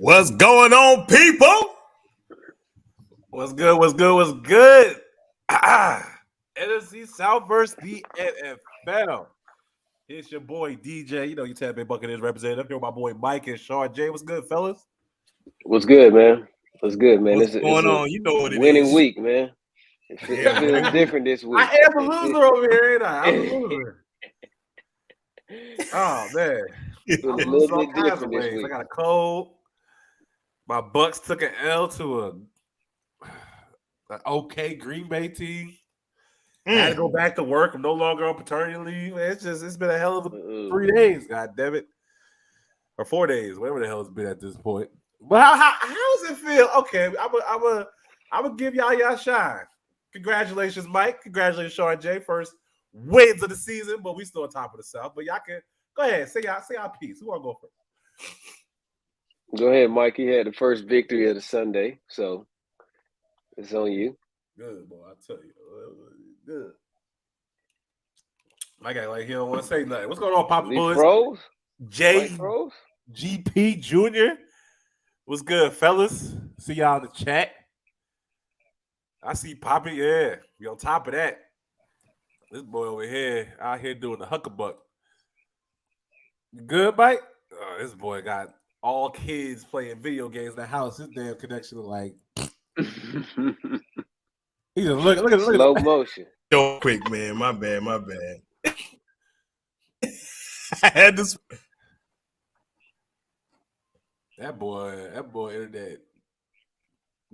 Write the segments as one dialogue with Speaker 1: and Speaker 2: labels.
Speaker 1: What's going on, people? What's good? What's good? What's good? NFC South versus the NFL. It's your boy DJ. You know you Tampa Bay Buccaneers representative. Here with my boy Mike and Sean J. What's good, fellas?
Speaker 2: What's good, man? What's good, man?
Speaker 1: What's
Speaker 2: It's
Speaker 1: going
Speaker 2: a
Speaker 1: on? You know what it
Speaker 2: winning
Speaker 1: is.
Speaker 2: week, man. It
Speaker 1: Yeah,
Speaker 2: feels
Speaker 1: man.
Speaker 2: different this week.
Speaker 1: I am the loser over here, ain't I? I'm the loser. Oh man,
Speaker 2: Feel a
Speaker 1: I'm
Speaker 2: little
Speaker 1: losing all
Speaker 2: bit
Speaker 1: kinds of
Speaker 2: different this
Speaker 1: ways. I
Speaker 2: week.
Speaker 1: got a cold. My Bucks took an L to an okay Green Bay team. I had to go back to work. I'm no longer on paternity leave. It's been a hell of a 3 days. God damn it, or 4 days, whatever the hell it's been at this point. But how does it feel? Okay, I'm gonna give y'all shine. Congratulations, Mike. Congratulations, Sean J. First wins of the season, but we still on top of the South. But y'all can go ahead, say y'all piece. Who wanna go first?
Speaker 2: Go ahead, Mike. You had the first victory of the Sunday, so it's on you.
Speaker 1: Good boy, I tell you, good. My guy, like he don't want to say nothing. What's going on, Papa
Speaker 2: The
Speaker 1: Boys?
Speaker 2: pros,
Speaker 1: J.
Speaker 2: pros.
Speaker 1: GP Jr. What's good, fellas? See y'all in the chat. I see Poppy. Yeah, we on top of that. This boy over here out here doing the huckabuck. You good, Mike? This boy got all kids playing video games in the house. His damn connection look like he just look at
Speaker 2: Slow motion.
Speaker 3: Yo, quick, man. My bad. I had this.
Speaker 1: that boy internet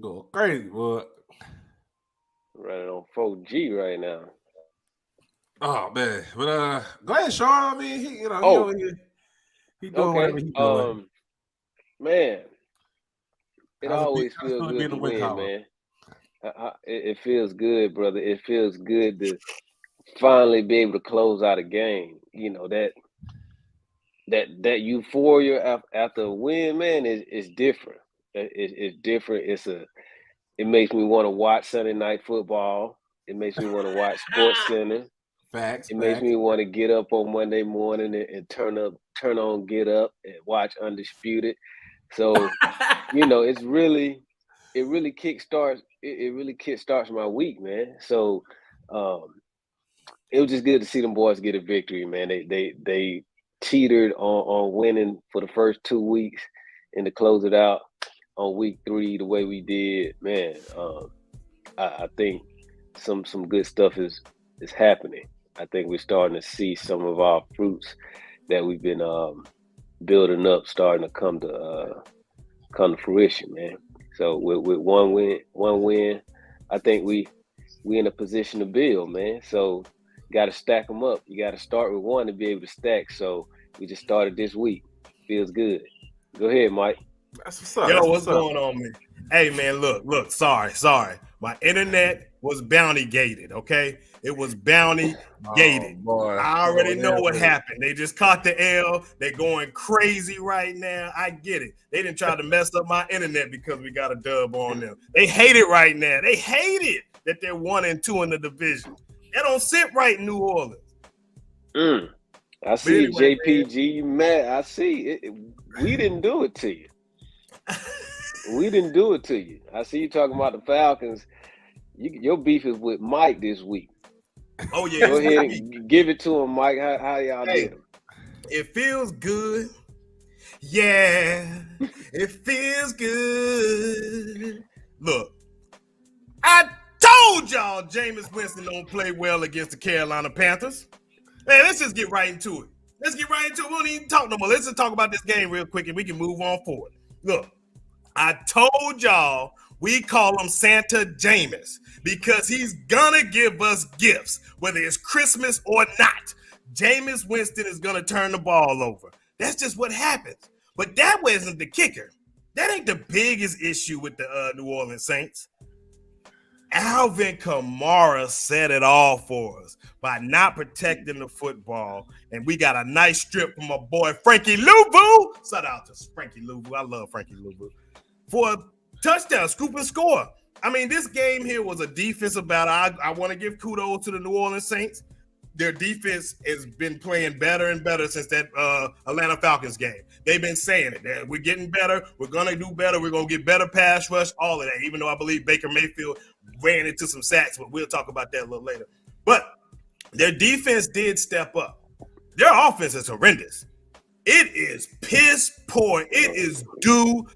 Speaker 1: go crazy, boy.
Speaker 2: Running on 4G right now.
Speaker 1: Oh man, but go ahead, Sean. I mean, he doing whatever he's doing.
Speaker 2: Man, it
Speaker 1: How's
Speaker 2: always
Speaker 1: how's it
Speaker 2: feels
Speaker 1: feel to be
Speaker 2: good
Speaker 1: in the
Speaker 2: to
Speaker 1: win
Speaker 2: win,
Speaker 1: column?
Speaker 2: man. It feels good, brother. It feels good to finally be able to close out a game. You know that euphoria after a win, man, is different. It's different. It makes me want to watch Sunday Night Football. It makes me want to watch Sports Center.
Speaker 1: Facts.
Speaker 2: It makes me want to get up on Monday morning and turn on Get Up and watch Undisputed. So, it really kickstarts. It really kickstarts my week, man. So, it was just good to see them boys get a victory, man. They teetered on winning for the first 2 weeks, and to close it out on week 3 the way we did, man. I think some good stuff is happening. I think we're starting to see some of our fruits that we've been building up starting to come to fruition, man. So with one win, I think we in a position to build, man. So got to stack them up. You got to start with one to be able to stack. So we just started this week. Feels good. Go ahead, Mike.
Speaker 1: That's what's up.
Speaker 3: Yo,
Speaker 1: That's
Speaker 3: what's going on, man? Hey, man, look. Sorry. My internet was bounty gated. Okay, it was bounty gated.
Speaker 1: Boy.
Speaker 3: I already know what happened. They just caught the L. They're going crazy right now. I get it. They didn't try to mess up my internet because we got a dub on them. They hate it right now. They hate it that they're 1-2 in the division. They don't sit right in New Orleans.
Speaker 2: I see
Speaker 1: anyway,
Speaker 2: JPG mad. I see it. We didn't do it to you. We didn't do it to you. I see you talking about the Falcons. Your beef is with Mike this week.
Speaker 3: Oh yeah,
Speaker 2: go ahead and give it to him, Mike. How y'all did him?
Speaker 3: It feels good. Yeah, it feels good. Look, I told y'all Jameis Winston don't play well against the Carolina Panthers. Man, let's just get right into it. We don't even talk no more. Let's just talk about this game real quick and we can move on forward. Look, I told y'all we call him Santa Jameis because he's gonna give us gifts, whether it's Christmas or not. Jameis Winston is gonna turn the ball over. That's just what happens. But that wasn't the kicker. That ain't the biggest issue with the New Orleans Saints. Alvin Kamara set it all for us by not protecting the football. And we got a nice strip from my boy Frankie Louvu. Shout out to Frankie Louvu. I love Frankie Louvu. For a touchdown, scoop and score. I mean, this game here was a defensive battle. I want to give kudos to the New Orleans Saints. their defense has been playing better and better since that Atlanta Falcons game. They've been saying it. That we're getting better. We're going to do better. We're going to get better pass rush, all of that, even though I believe Baker Mayfield ran into some sacks, but we'll talk about that a little later. But their defense did step up. Their offense is horrendous. It is piss poor. It is doo.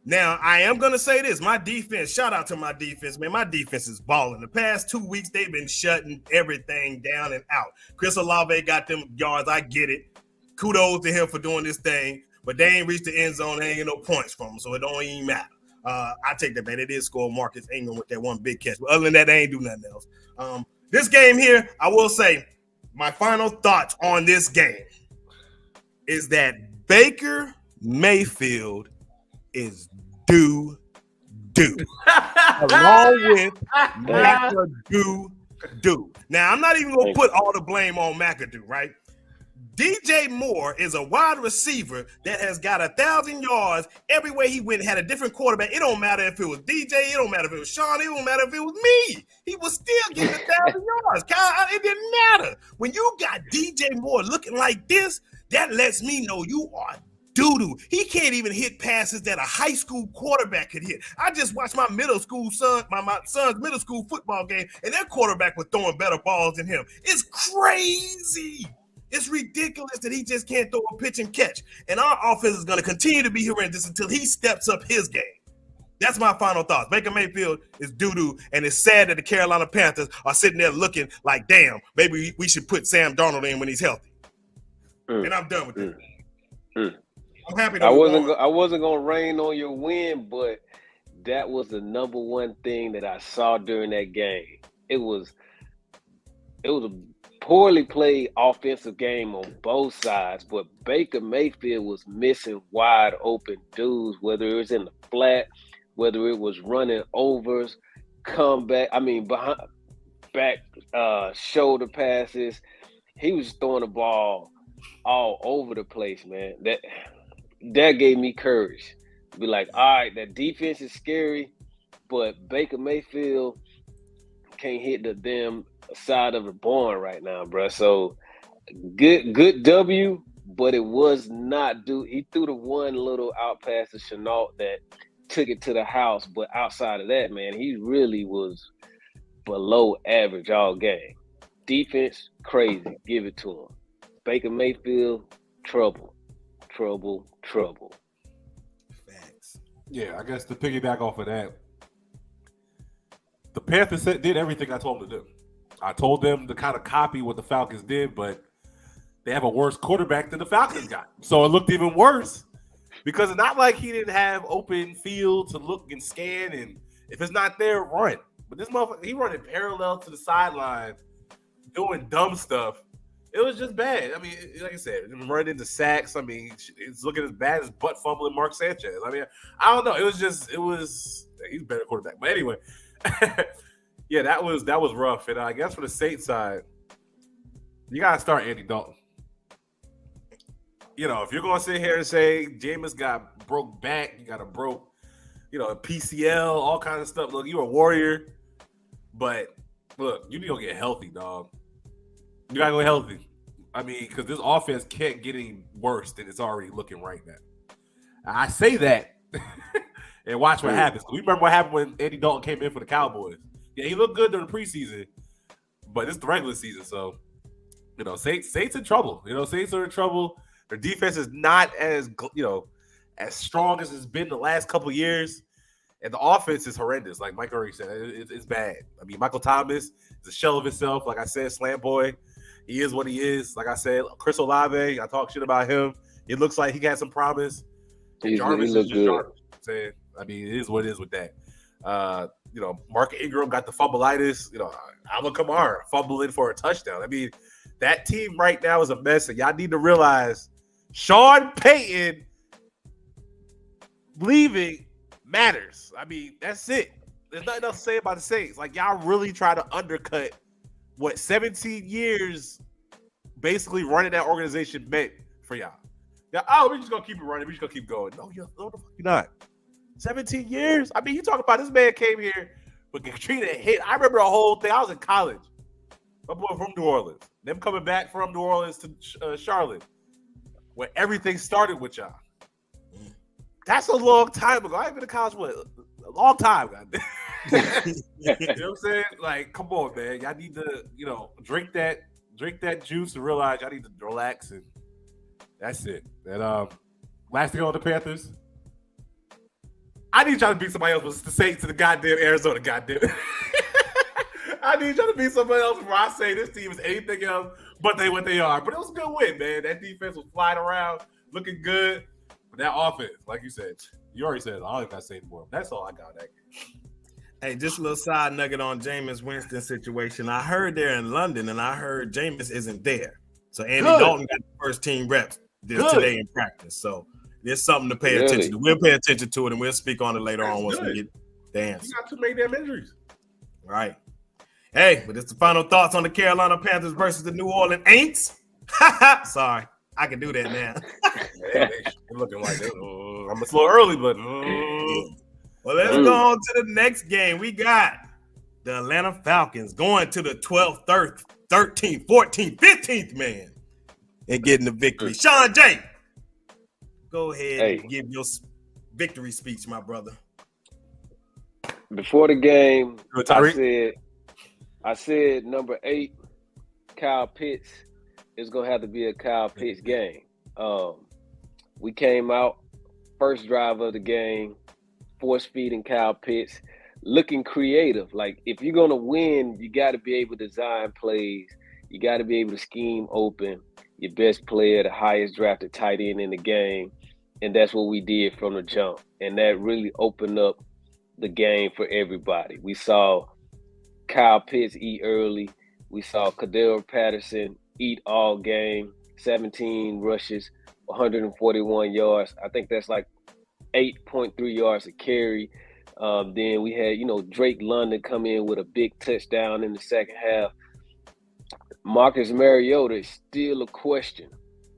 Speaker 3: Now, I am going to say this. My defense, shout out to my defense, man. My defense is balling. The past 2 weeks, they've been shutting everything down and out. Chris Olave got them yards. I get it. Kudos to him for doing this thing. But they ain't reached the end zone. They ain't get no points from them, so it don't even matter. I take that, man. It is score Marcus Ingram with that one big catch. But other than that, they ain't do nothing else. This game here, I will say, my final thoughts on this game is that Baker Mayfield is do. Along with McAdoo. Now, I'm not even going to put all the blame on McAdoo, right? DJ Moore is a wide receiver that has got 1,000 yards everywhere he went, had a different quarterback. It don't matter if it was DJ. It don't matter if it was Sean. It don't matter if it was me. He was still getting 1,000 yards. Kyle, it didn't matter. When you got DJ Moore looking like this, that lets me know you are doo-doo. He can't even hit passes that a high school quarterback could hit. I just watched my son's middle school football game, and their quarterback was throwing better balls than him. It's crazy. It's ridiculous that he just can't throw a pitch and catch. And our offense is going to continue to be horrendous until he steps up his game. That's my final thoughts. Baker Mayfield is doo-doo, and it's sad that the Carolina Panthers are sitting there looking like, damn, maybe we should put Sam Darnold in when he's healthy. And I'm done with that. I'm happy.
Speaker 2: I wasn't gonna rain on your win, but that was the number one thing that I saw during that game. It was a poorly played offensive game on both sides, but Baker Mayfield was missing wide open dudes, whether it was in the flat, whether it was running overs, back shoulder passes. He was throwing the ball all over the place, man. That gave me courage. Be like, all right, that defense is scary, but Baker Mayfield can't hit the damn side of the barn right now, bro. So good W, but it was not due. He threw the one little out pass to Chenault that took it to the house, but outside of that, man, he really was below average all game. Defense, crazy. Give it to him. Baker Mayfield, trouble.
Speaker 3: Facts.
Speaker 1: Yeah, I guess to piggyback off of that, the Panthers did everything I told them to do. I told them to kind of copy what the Falcons did, but they have a worse quarterback than the Falcons got. So it looked even worse because it's not like he didn't have open field to look and scan, and if it's not there, run. But this motherfucker, he running parallel to the sideline, doing dumb stuff. It was just bad. I mean, like I said, running into sacks. I mean, it's looking as bad as butt fumbling Mark Sanchez. I mean, I don't know. He's a better quarterback. But anyway, yeah, that was rough. And I guess for the Saints side, you got to start Andy Dalton. You know, if you're going to sit here and say Jameis got broke back, you got a broke, PCL, all kinds of stuff. Look, you're a warrior. But, look, you need to go get healthy, dog. You got to go healthy. I mean, because this offense can't get any worse than it's already looking right now. I say that and watch what happens. We remember what happened when Andy Dalton came in for the Cowboys. Yeah, he looked good during the preseason, but it's the regular season. So, Saints in trouble. Saints are in trouble. Their defense is not as strong as it's been the last couple of years. And the offense is horrendous. Like Mike already said, it's bad. I mean, Michael Thomas is a shell of himself. Like I said, Slant Boy, he is what he is. Like I said, Chris Olave, I talk shit about him. It looks like he got some promise. Jarvis is just Jarvis. I mean, it is what it is with that. Mark Ingram got the fumbleitis. Alvin Kamara fumbling for a touchdown. I mean, that team right now is a mess, and y'all need to realize Sean Payton leaving matters. I mean, that's it. There's nothing else to say about the Saints. Like, y'all really try to undercut what 17 years basically running that organization meant for y'all. Yeah, we're just gonna keep it running. We're just gonna keep going. No, the fuck you're not. 17 years? I mean, you talk about this man came here, but Katrina hit. I remember the whole thing. I was in college. My boy from New Orleans. Them coming back from New Orleans to Charlotte, where everything started with y'all. That's a long time ago. I ain't been to college a long time. You know what I'm saying? Like, come on, man. Y'all need to, drink that juice and realize y'all need to relax, and that's it. And last thing on the Panthers. I need y'all to beat somebody else to say to the goddamn Arizona, goddamn it. I need y'all to beat somebody else before I say this team is anything else but what they are. But it was a good win, man. That defense was flying around, looking good. But that offense, like you said, you already said it. I don't even got to say anymore. That's all I got that game.
Speaker 3: Hey, just a little side nugget on Jameis Winston situation. I heard they're in London, and I heard Jameis isn't there. So Andy Dalton got the first team reps today in practice. So there's something to pay attention to. We'll pay attention to it, and we'll speak on it later on once we get the answer.
Speaker 1: You got to make them injuries.
Speaker 3: Right. Hey, but it's the final thoughts on the Carolina Panthers versus the New Orleans Aints. Sorry, I can do that now.
Speaker 1: They're looking like I'm a little early, but
Speaker 3: well, let's go on to the next game. We got the Atlanta Falcons going to the 12th, 13th, 14th, 15th man and getting the victory. Sean J, go ahead and give your victory speech, my brother.
Speaker 2: Before the game, I said number 8, Kyle Pitts, is going to have to be a Kyle Pitts game. We came out, first drive of the game, force feeding Kyle Pitts, looking creative. Like, if you're going to win, you got to be able to design plays. You got to be able to scheme open your best player, the highest drafted tight end in the game. And that's what we did from the jump. And that really opened up the game for everybody. We saw Kyle Pitts eat early. We saw Cordell Patterson eat all game, 17 rushes, 141 yards. I think that's like 8.3 yards a carry. Then we had, Drake London come in with a big touchdown in the second half. Marcus Mariota is still a question.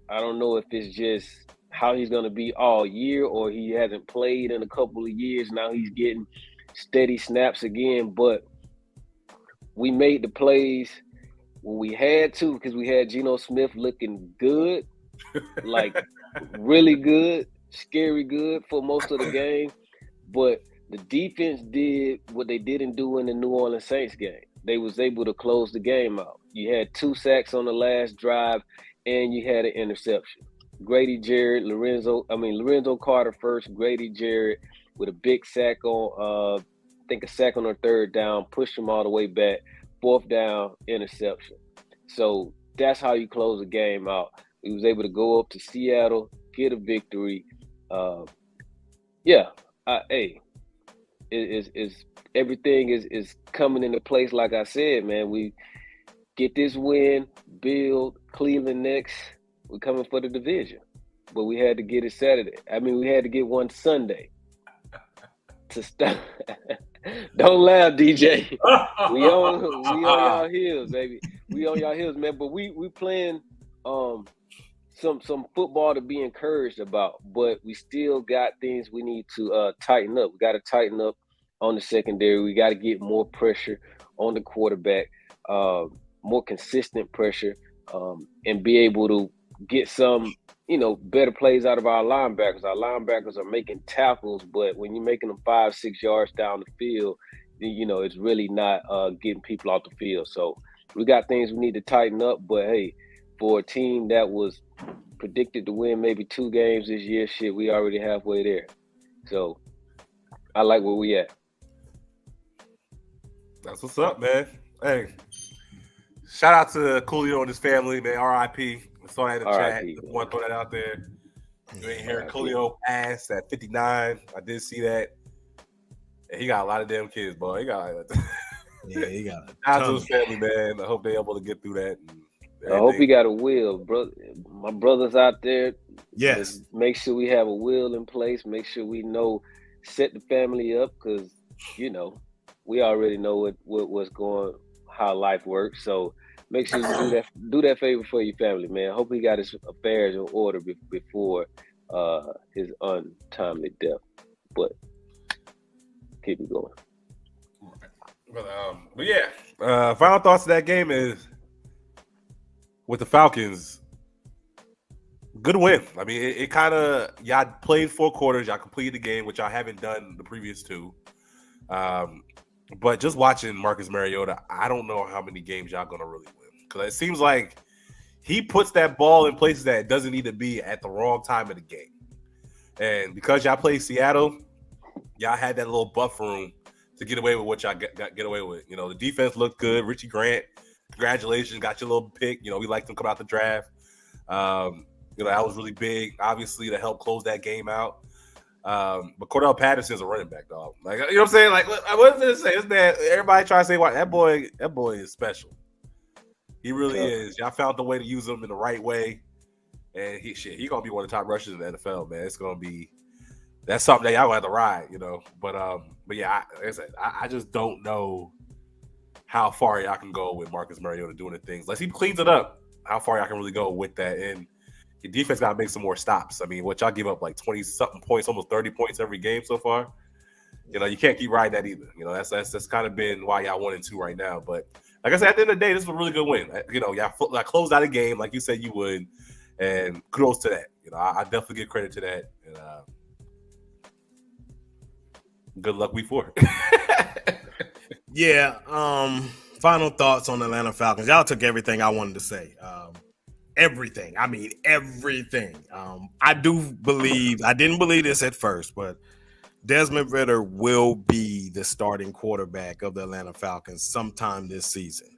Speaker 2: I don't know if it's just how he's going to be all year or he hasn't played in a couple of years. Now he's getting steady snaps again, but we made the plays when we had to because we had Geno Smith looking good, like really good, scary good for most of the game. But the defense did what they didn't do in the New Orleans Saints game. They was able to close the game out. You had 2 sacks on the last drive, and you had an interception. Grady Jarrett, Lorenzo Carter first, Grady Jarrett with a big sack on, I think a sack on the third down, pushed him all the way back, 4th down, interception. So that's how you close the game out. We was able to go up to Seattle, get a victory. Everything is coming into place. Like I said, man, we get this win, build Cleveland next. We're coming for the division, but we had to get it Saturday. We had to get one Sunday to stop. Don't laugh, DJ. We on y'all heels, baby. We on y'all heels, man. But we playing some football to be encouraged about, but we still got things we need to tighten up. We got to tighten up on the secondary. We got to get more pressure on the quarterback, more consistent pressure, and be able to get some, better plays out of our linebackers. Our linebackers are making tackles, but when you're making them 5-6 yards down the field, it's really not getting people off the field. So we got things we need to tighten up. But hey, for a team that was predicted to win maybe 2 games this year, we already halfway there. So I like where we at.
Speaker 1: That's what's up, man. Hey, shout out to Coolio and his family, man. R.I.P. I saw that in the chat. Want to throw that out there. You ain't hear Coolio pass at 59. I did see that. And he got a lot of damn kids, boy. He got
Speaker 3: he got
Speaker 1: shout out to his family, man. I hope they're able to get through that.
Speaker 2: I hope he got a will, bro. My brothers out there.
Speaker 3: Yes.
Speaker 2: Make sure we have a will in place. Make sure we set the family up because, we already know what's going, how life works. So make sure you do that favor for your family, man. I hope he got his affairs in order before his untimely death. But keep it going.
Speaker 1: But yeah, final thoughts of that game is with the Falcons, good win. I mean, it kind of y'all played 4 quarters, y'all completed the game, which I haven't done the previous 2. But just watching Marcus Mariota, I don't know how many games y'all gonna really win, because it seems like he puts that ball in places that it doesn't need to be at the wrong time of the game. And because y'all played Seattle, y'all had that little buffer room to get away with what y'all get away with. You know, the defense looked good. Richie Grant, congratulations, got your little pick. You know, we liked him come out the draft. You know, that was really big, obviously, to help close that game out. But Cordell Patterson's a running back, dog. Like, you know what I'm saying? Like, what did I say? It's that everybody try to say, "Why that boy is special." He really is. Y'all found the way to use him in the right way, and he gonna be one of the top rushers in the NFL, man. It's gonna be that's something that y'all gonna have to ride, you know. But yeah, like I said, I just don't know how far y'all can go with Marcus Mariota doing the things. Unless he cleans it up, how far y'all can really go with that. And your defense got to make some more stops. I mean, what y'all give up like 20-something points, almost 30 points every game so far. You know, you can't keep riding that either. You know, that's kind of been why y'all 1-2 right now. But like I said, at the end of the day, this was a really good win. You know, y'all closed out a game like you said you would, and kudos to that. You know, I definitely give credit to that. And good luck week 4.
Speaker 3: Yeah. Final thoughts on the Atlanta Falcons. Y'all took everything I wanted to say. Everything. I mean, everything. I didn't believe this at first, but Desmond Ridder will be the starting quarterback of the Atlanta Falcons sometime this season.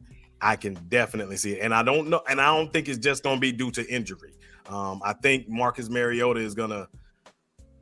Speaker 3: I can definitely see it. And I don't think it's just going to be due to injury. I think Marcus Mariota is going to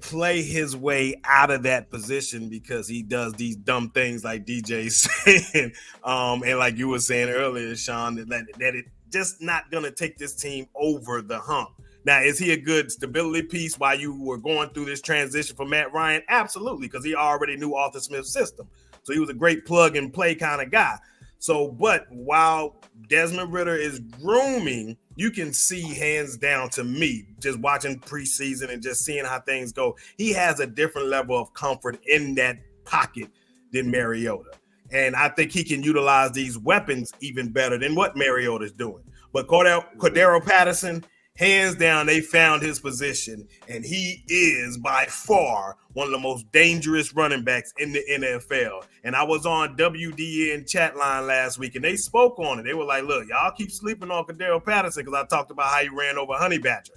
Speaker 3: play his way out of that position because he does these dumb things like DJ saying, and like you were saying earlier, Sean, that it just not going to take this team over the hump. Now, is he a good stability piece while you were going through this transition for Matt Ryan? Absolutely, because he already knew Arthur Smith's system. So he was a great plug and play kind of guy. So, but while Desmond Ridder is grooming, you can see hands down to me, just watching preseason and just seeing how things go, he has a different level of comfort in that pocket than Mariota. And I think he can utilize these weapons even better than what Mariota's doing. But Cordero Patterson, hands down, they found his position, and he is by far one of the most dangerous running backs in the NFL. And I was on WDN chat line last week, and they spoke on it. They were like, look, y'all keep sleeping on Cordero Patterson because I talked about how he ran over Honey Badger.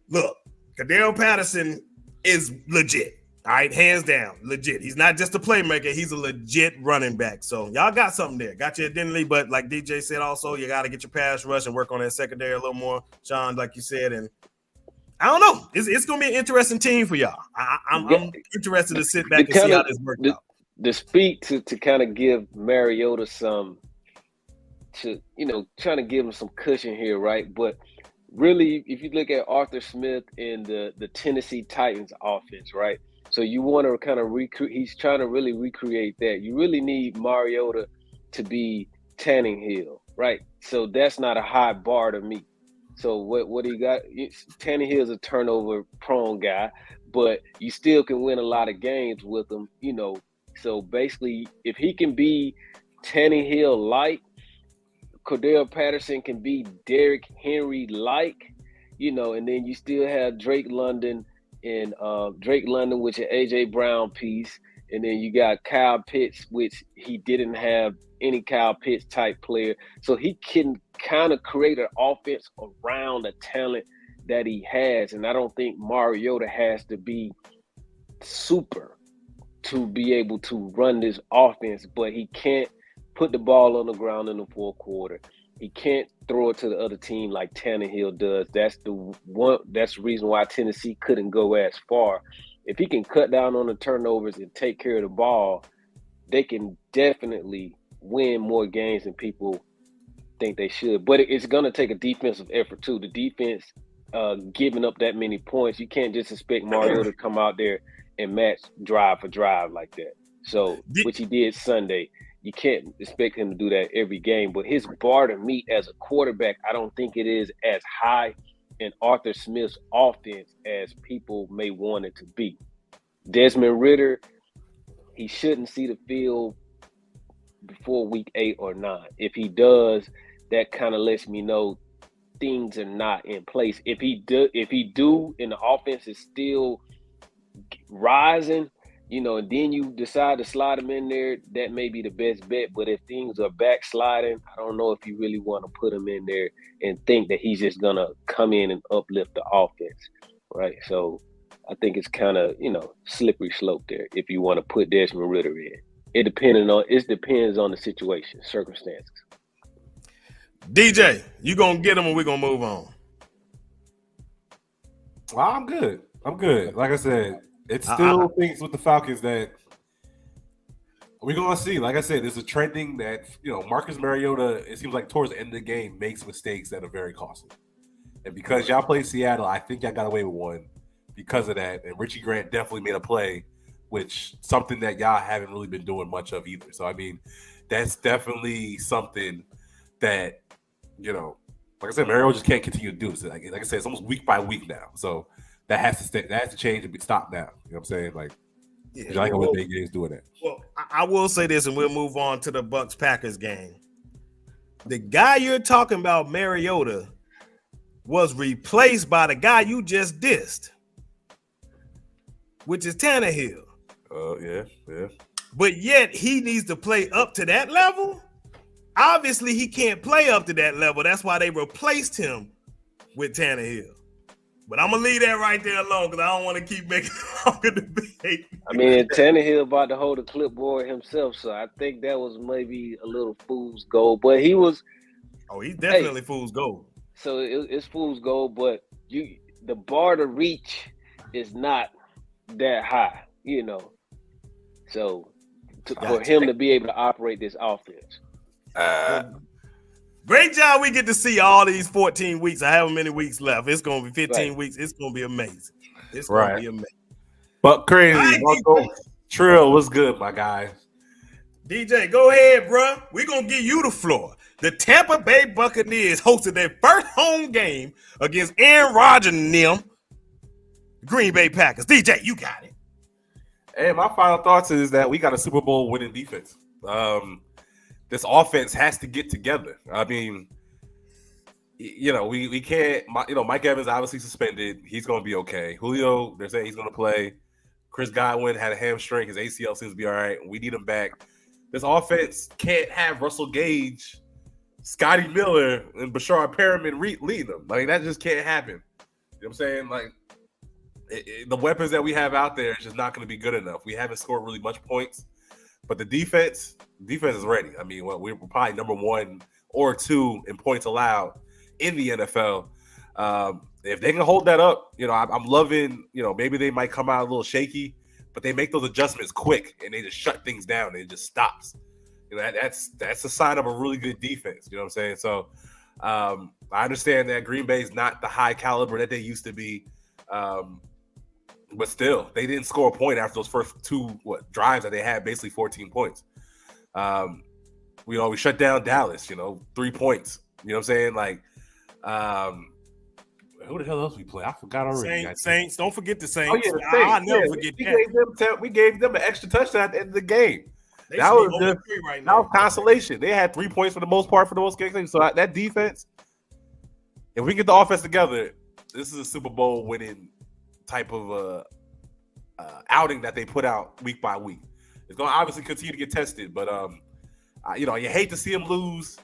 Speaker 3: Look, Cordero Patterson is legit. All right, hands down, legit. He's not just a playmaker. He's a legit running back. So y'all got something there. Got your identity, but like DJ said also, you got to get your pass rush and work on that secondary a little more, Sean, like you said. And I don't know. It's going to be an interesting team for y'all. I'm interested to sit back and see how this works out.
Speaker 2: To speak to kind of give Mariota some trying to give him some cushion here, right? But really, if you look at Arthur Smith and the Tennessee Titans offense, right? So you want to kind of he's trying to really recreate that. You really need Mariota to be Tannehill, right? So that's not a high bar to meet. So what he got? Tannehill's a turnover prone guy, but you still can win a lot of games with him, you know. So basically, if he can be Tannehill-like, Cordell Patterson can be Derrick Henry-like, you know, and then you still have Drake London, which is AJ Brown piece, and then you got Kyle Pitts, which he didn't have any Kyle Pitts type player, so he can kind of create an offense around the talent that he has. And I don't think Mariota has to be super to be able to run this offense, but he can't put the ball on the ground in the fourth quarter. He can't throw it to the other team like Tannehill does. That's the reason why Tennessee couldn't go as far. If he can cut down on the turnovers and take care of the ball, they can definitely win more games than people think they should. But it's going to take a defensive effort too. The defense giving up that many points, you can't just expect Mario to come out there and match drive for drive like that. So, which he did Sunday. You can't expect him to do that every game, but his bar to meet as a quarterback, I don't think it is as high in Arthur Smith's offense as people may want it to be. Desmond Ridder, he shouldn't see the field before week 8 or 9. If he does, that kind of lets me know things are not in place. If he do, and the offense is still rising, and then you decide to slide him in there, that may be the best bet. But if things are backsliding, I don't know if you really want to put him in there and think that he's just gonna come in and uplift the offense, right? So I think it's kind of slippery slope there if you want to put Desmond Ridder in. It depends on the situation, circumstances.
Speaker 3: DJ, you gonna get him or we gonna move on?
Speaker 1: Well, I'm good. Like I said, it's still things with the Falcons that we're gonna see. Like I said, there's a trending that Marcus Mariota, it seems like towards the end of the game, makes mistakes that are very costly. And because y'all played Seattle, I think y'all got away with one because of that. And Richie Grant definitely made a play, which something that y'all haven't really been doing much of either. So I mean, that's definitely something that like I said, Mariota just can't continue to do. So like I said, it's almost week by week now. So that has to stay. That has to change and be stopped now. You know what I'm saying? Like, I ain't gonna big games doing that.
Speaker 3: Well, I will say this, and we'll move on to the Bucs Packers game. The guy you're talking about, Mariota, was replaced by the guy you just dissed, which is Tannehill.
Speaker 1: Oh yeah.
Speaker 3: But yet he needs to play up to that level. Obviously, he can't play up to that level. That's why they replaced him with Tannehill. But I'm going to leave that right there alone because I don't want to keep making a longer debate.
Speaker 2: I mean, Tannehill about to hold a clipboard himself, so I think that was maybe a little fool's gold. But he was –
Speaker 3: oh, he's definitely fool's gold.
Speaker 2: So it's fool's gold, but the bar to reach is not that high, So for him to be able to operate this offense.
Speaker 3: Great job. We get to see all these 14 weeks. I have many weeks left. It's going to be 15 weeks. It's going to be amazing. It's going to be amazing.
Speaker 1: But crazy. Trill, what's good, my guy?
Speaker 3: DJ, go ahead, bro. We're going to give you the floor. The Tampa Bay Buccaneers hosted their first home game against Aaron Rodgers and them Green Bay Packers. DJ, you got it.
Speaker 1: Hey, my final thoughts is that we got a Super Bowl winning defense. This offense has to get together. I mean, we can't. Mike Evans obviously suspended. He's going to be okay. Julio, they're saying he's going to play. Chris Godwin had a hamstring. His ACL seems to be all right. We need him back. This offense can't have Russell Gage, Scotty Miller, and Bashar Perriman leading them. Like, that just can't happen. You know what I'm saying? Like, the weapons that we have out there is just not going to be good enough. We haven't scored really much points. But the defense is ready. I mean, we're probably number 1 or 2 in points allowed in the NFL. If they can hold that up, I'm loving, maybe they might come out a little shaky, but they make those adjustments quick and they just shut things down and it just stops. That's a sign of a really good defense. You know what I'm saying? So I understand that Green Bay is not the high caliber that they used to be. But still, they didn't score a point after those first 2 drives that they had, basically 14 points. We shut down Dallas, 3 points. You know what I'm saying? Like, who the hell else we play? I forgot already.
Speaker 3: Saints. Don't forget the Saints.
Speaker 1: Oh, yeah, the Saints.
Speaker 3: I'll never forget that.
Speaker 1: We gave them an extra touchdown at the end of the game. That was consolation. They had 3 points for the most part for the most games. So that defense, if we get the offense together, this is a Super Bowl winning type of outing that they put out week by week. It's going to obviously continue to get tested, but you hate to see them lose.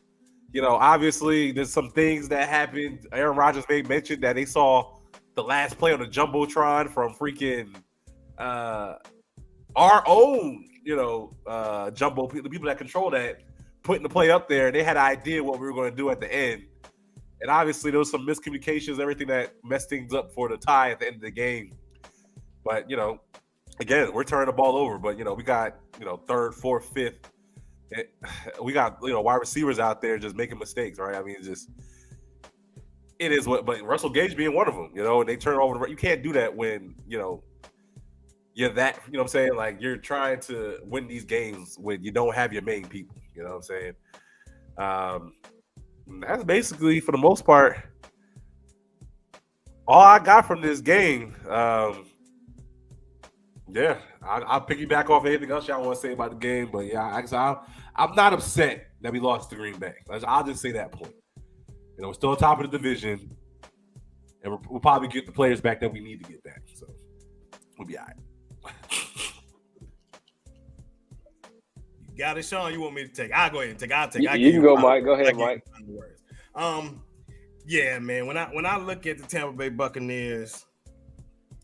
Speaker 1: Obviously there's some things that happened. Aaron Rodgers mentioned that they saw the last play on the Jumbotron from freaking our own, Jumbo, the people that control that, putting the play up there. They had an idea what we were going to do at the end. And obviously there was some miscommunications, everything that messed things up for the tie at the end of the game. But, again, we're turning the ball over. But, we got, 3rd, 4th, 5th. We got, wide receivers out there just making mistakes, right? I mean, it is what, but Russell Gage being one of them, and they turn over. You can't do that when, you're that, what I'm saying? Like, you're trying to win these games when you don't have your main people, you know what I'm saying? That's basically, for the most part, all I got from this game. I'll piggyback off anything else y'all want to say about the game. But, yeah, I'm not upset that we lost to Green Bay. I'll just say that point. we're still on top of the division, and we'll probably get the players back that we need to get back. So we'll be all right.
Speaker 3: You got it, Sean. You want me to take? I'll go ahead and take. I'll take.
Speaker 2: You can go, Mike. Go ahead, Mike.
Speaker 3: Yeah, man. When I look at the Tampa Bay Buccaneers,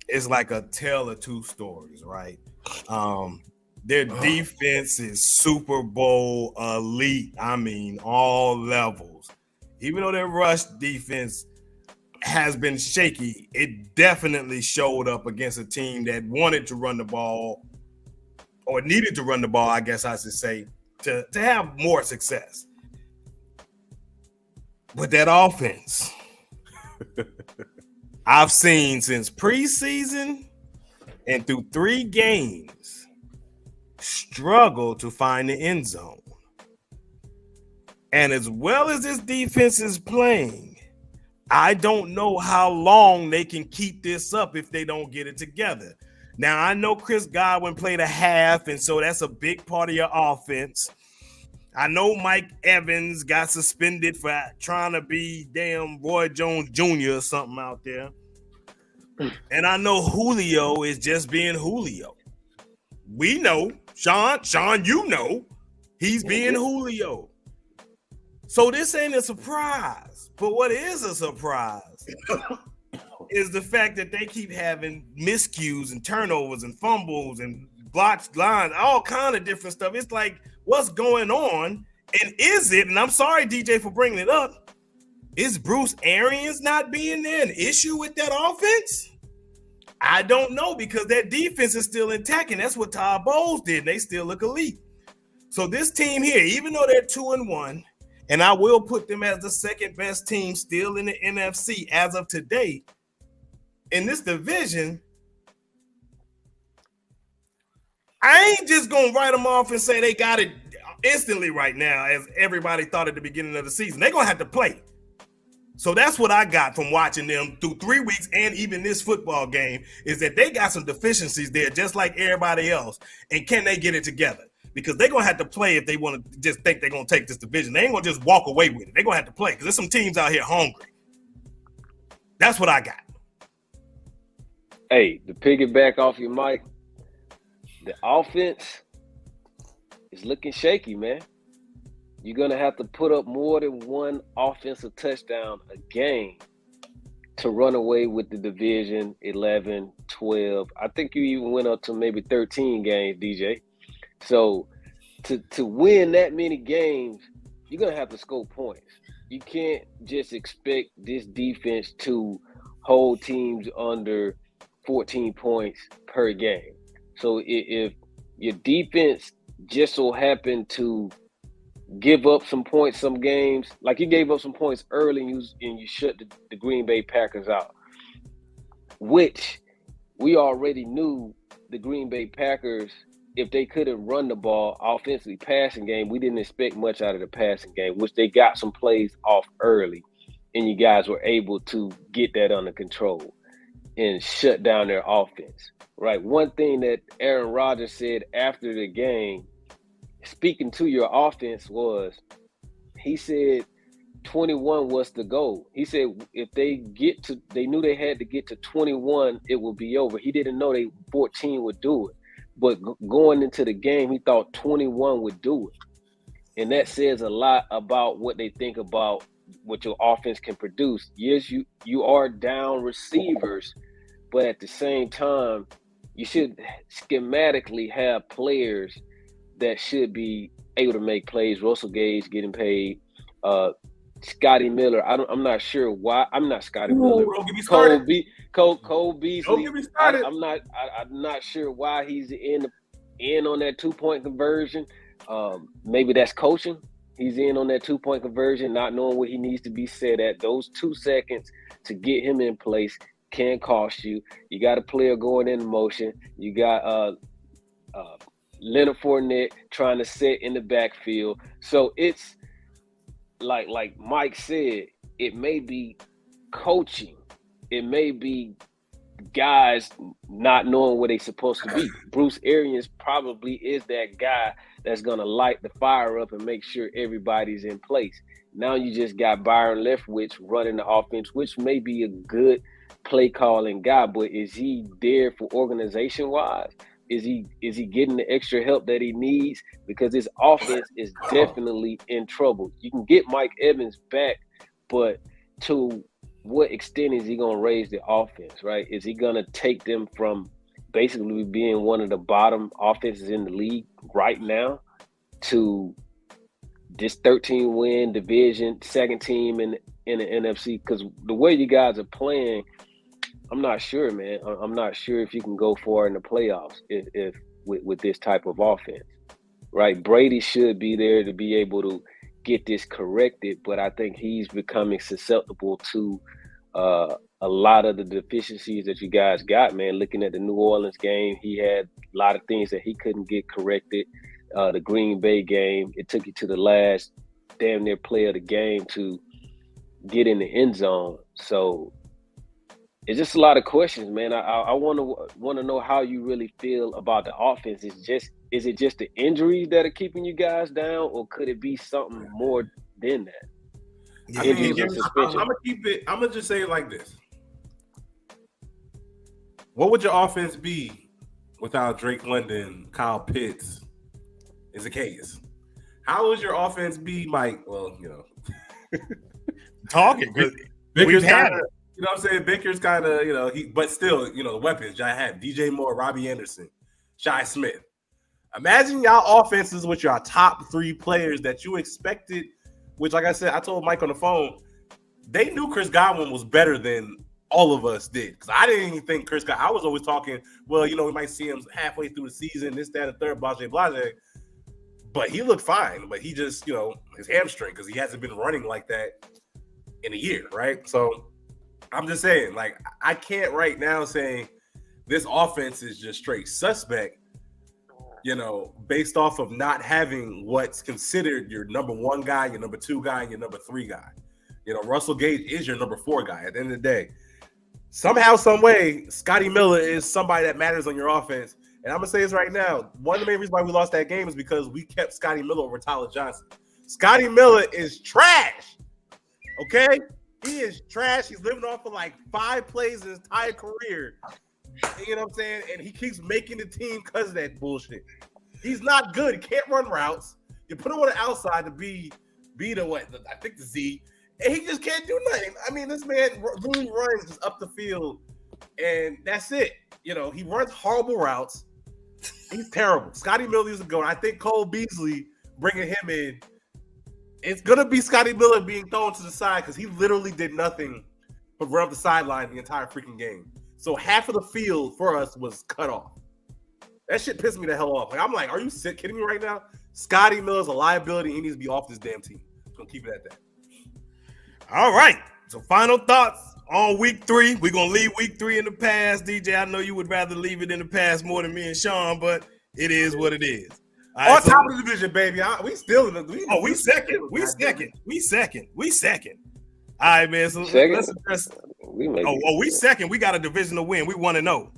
Speaker 3: it's like a tale of two stories, right? Their defense is Super Bowl elite. I mean, all levels. Even though their rush defense has been shaky, it definitely showed up against a team that wanted to run the ball or needed to run the ball, I guess I should say, to have more success. But that offense, I've seen since preseason and through 3 games, struggle to find the end zone. And as well as this defense is playing, I don't know how long they can keep this up if they don't get it together. Now, I know Chris Godwin played a half, and so that's a big part of your offense. I know Mike Evans got suspended for trying to be damn Roy Jones Jr. or something out there. And I know Julio is just being Julio. We know, Sean, you know, he's being Julio. So this ain't a surprise. But what is a surprise is the fact that they keep having miscues and turnovers and fumbles and blocked lines, all kind of different stuff. It's like, what's going on? And is it, and I'm sorry, DJ, for bringing it up, is Bruce Arians not being there an issue with that offense? I don't know, because that defense is still intact, and that's what Todd Bowles did. They still look elite. So this team here, even though they're 2-1, and I will put them as the second best team still in the NFC as of today, in this division, I ain't just going to write them off and say they got it instantly right now, as everybody thought at the beginning of the season. They're going to have to play. So that's what I got from watching them through 3 weeks and even this football game, is that they got some deficiencies there just like everybody else. And can they get it together? Because they're going to have to play if they want to just think they're going to take this division. They ain't going to just walk away with it. They're going to have to play because there's some teams out here hungry. That's what I got.
Speaker 2: Hey, to piggyback off your mic, the offense is looking shaky, man. You're going to have to put up more than one offensive touchdown a game to run away with the division, 11, 12. I think you even went up to maybe 13 games, DJ. So to win that many games, you're going to have to score points. You can't just expect this defense to hold teams under 14 points per game. So if your defense just so happened to give up some points some games, like you gave up some points early and you shut the Green Bay Packers out, which we already knew the Green Bay Packers, if they couldn't run the ball offensively, passing game, we didn't expect much out of the passing game, which they got some plays off early, and you guys were able to get that under control and shut down their offense, right? One thing that Aaron Rodgers said after the game, speaking to your offense, was he said 21 was the goal. He said if they knew they had to get to 21, it would be over. He didn't know 14 would do it. But going into the game, he thought 21 would do it. And that says a lot about what they think about what your offense can produce. Yes, you are down receivers, but at the same time, you should schematically have players that should be able to make plays. Russell Gage getting paid. Scotty Miller. I'm not sure why. I'm not Scotty Miller. Cole Beasley. I'm not sure why he's in on that 2-point conversion. Maybe that's coaching. He's in on that 2-point conversion, not knowing what he needs to be set at. Those 2 seconds to get him in place can cost you. You got a player going in motion. You got Leonard Fournette trying to set in the backfield. So it's like Mike said, it may be coaching. It may be guys not knowing where they're supposed to be. Bruce Arians probably is that guy that's going to light the fire up and make sure everybody's in place. Now you just got Byron Leftwich running the offense, which may be a good play calling guy, but is he there for organization wise? Is he getting the extra help that he needs? Because his offense is definitely in trouble. You can get Mike Evans back, but to what extent is he going to raise the offense, right? Is he going to take them from basically being one of the bottom offenses in the league right now to this 13-win division, second team in the NFC? Because the way you guys are playing, I'm not sure, man. I'm not sure if you can go far in the playoffs if with this type of offense, right? Brady should be there to be able to get this corrected, but I think he's becoming susceptible to a lot of the deficiencies that you guys got, man. Looking at the New Orleans game, he had a lot of things that he couldn't get corrected. The Green Bay game, it took you to the last damn near play of the game to get in the end zone. So it's just a lot of questions, man. I want to know how you really feel about the offense. Is it just the injuries that are keeping you guys down, or could it be something more than that?
Speaker 1: I'm gonna keep it. I'm gonna just say it like this: what would your offense be without Drake London, Kyle Pitts, is the case? How would your offense be, Mike? Well,
Speaker 3: talking.
Speaker 1: Vicker's kind of, you know what I'm saying? Vicker's kind of, but still, the weapons y'all have: DJ Moore, Robbie Anderson, Shi Smith. Imagine y'all offenses with your top 3 players that you expected. Which, like I said, I told Mike on the phone, they knew Chris Godwin was better than all of us did. Because I didn't even think Chris Godwin. I was always talking, well, we might see him halfway through the season, this, that, and third, blase. But he looked fine. But he just, his hamstring, because he hasn't been running like that in a year, right? So I'm just saying, like, I can't right now say this offense is just straight suspect, based off of not having what's considered your number 1 guy, your number 2 guy, and your number 3 guy. Russell Gage is your number 4 guy at the end of the day. Somehow, some way, Scotty Miller is somebody that matters on your offense. And I'm going to say this right now. One of the main reasons why we lost that game is because we kept Scotty Miller over Tyler Johnson. Scotty Miller is trash. Okay? He is trash. He's living off of like 5 plays in his entire career. You know what I'm saying? And he keeps making the team because of that bullshit. He's not good. He can't run routes. You put him on the outside to be the I think the Z, and he just can't do nothing. I mean, this man literally runs just up the field, and that's it. He runs horrible routes. He's terrible. Scotty Miller is a goat. I think Cole Beasley bringing him in, it's gonna be Scotty Miller being thrown to the side because he literally did nothing but run up the sideline the entire freaking game. So half of the field for us was cut off. That shit pissed me the hell off. Like, I'm like, are you kidding me right now? Scotty Miller's a liability. He needs to be off this damn team. Just gonna keep it at that.
Speaker 3: All right. So final thoughts on week 3. We're gonna leave week 3 in the past. DJ, I know you would rather leave it in the past more than me and Sean, but it is what it is.
Speaker 1: On top of the division, baby. We still in the
Speaker 3: we second. We second. All right, man. So let's address. We second. We got a division to win. We 1-0.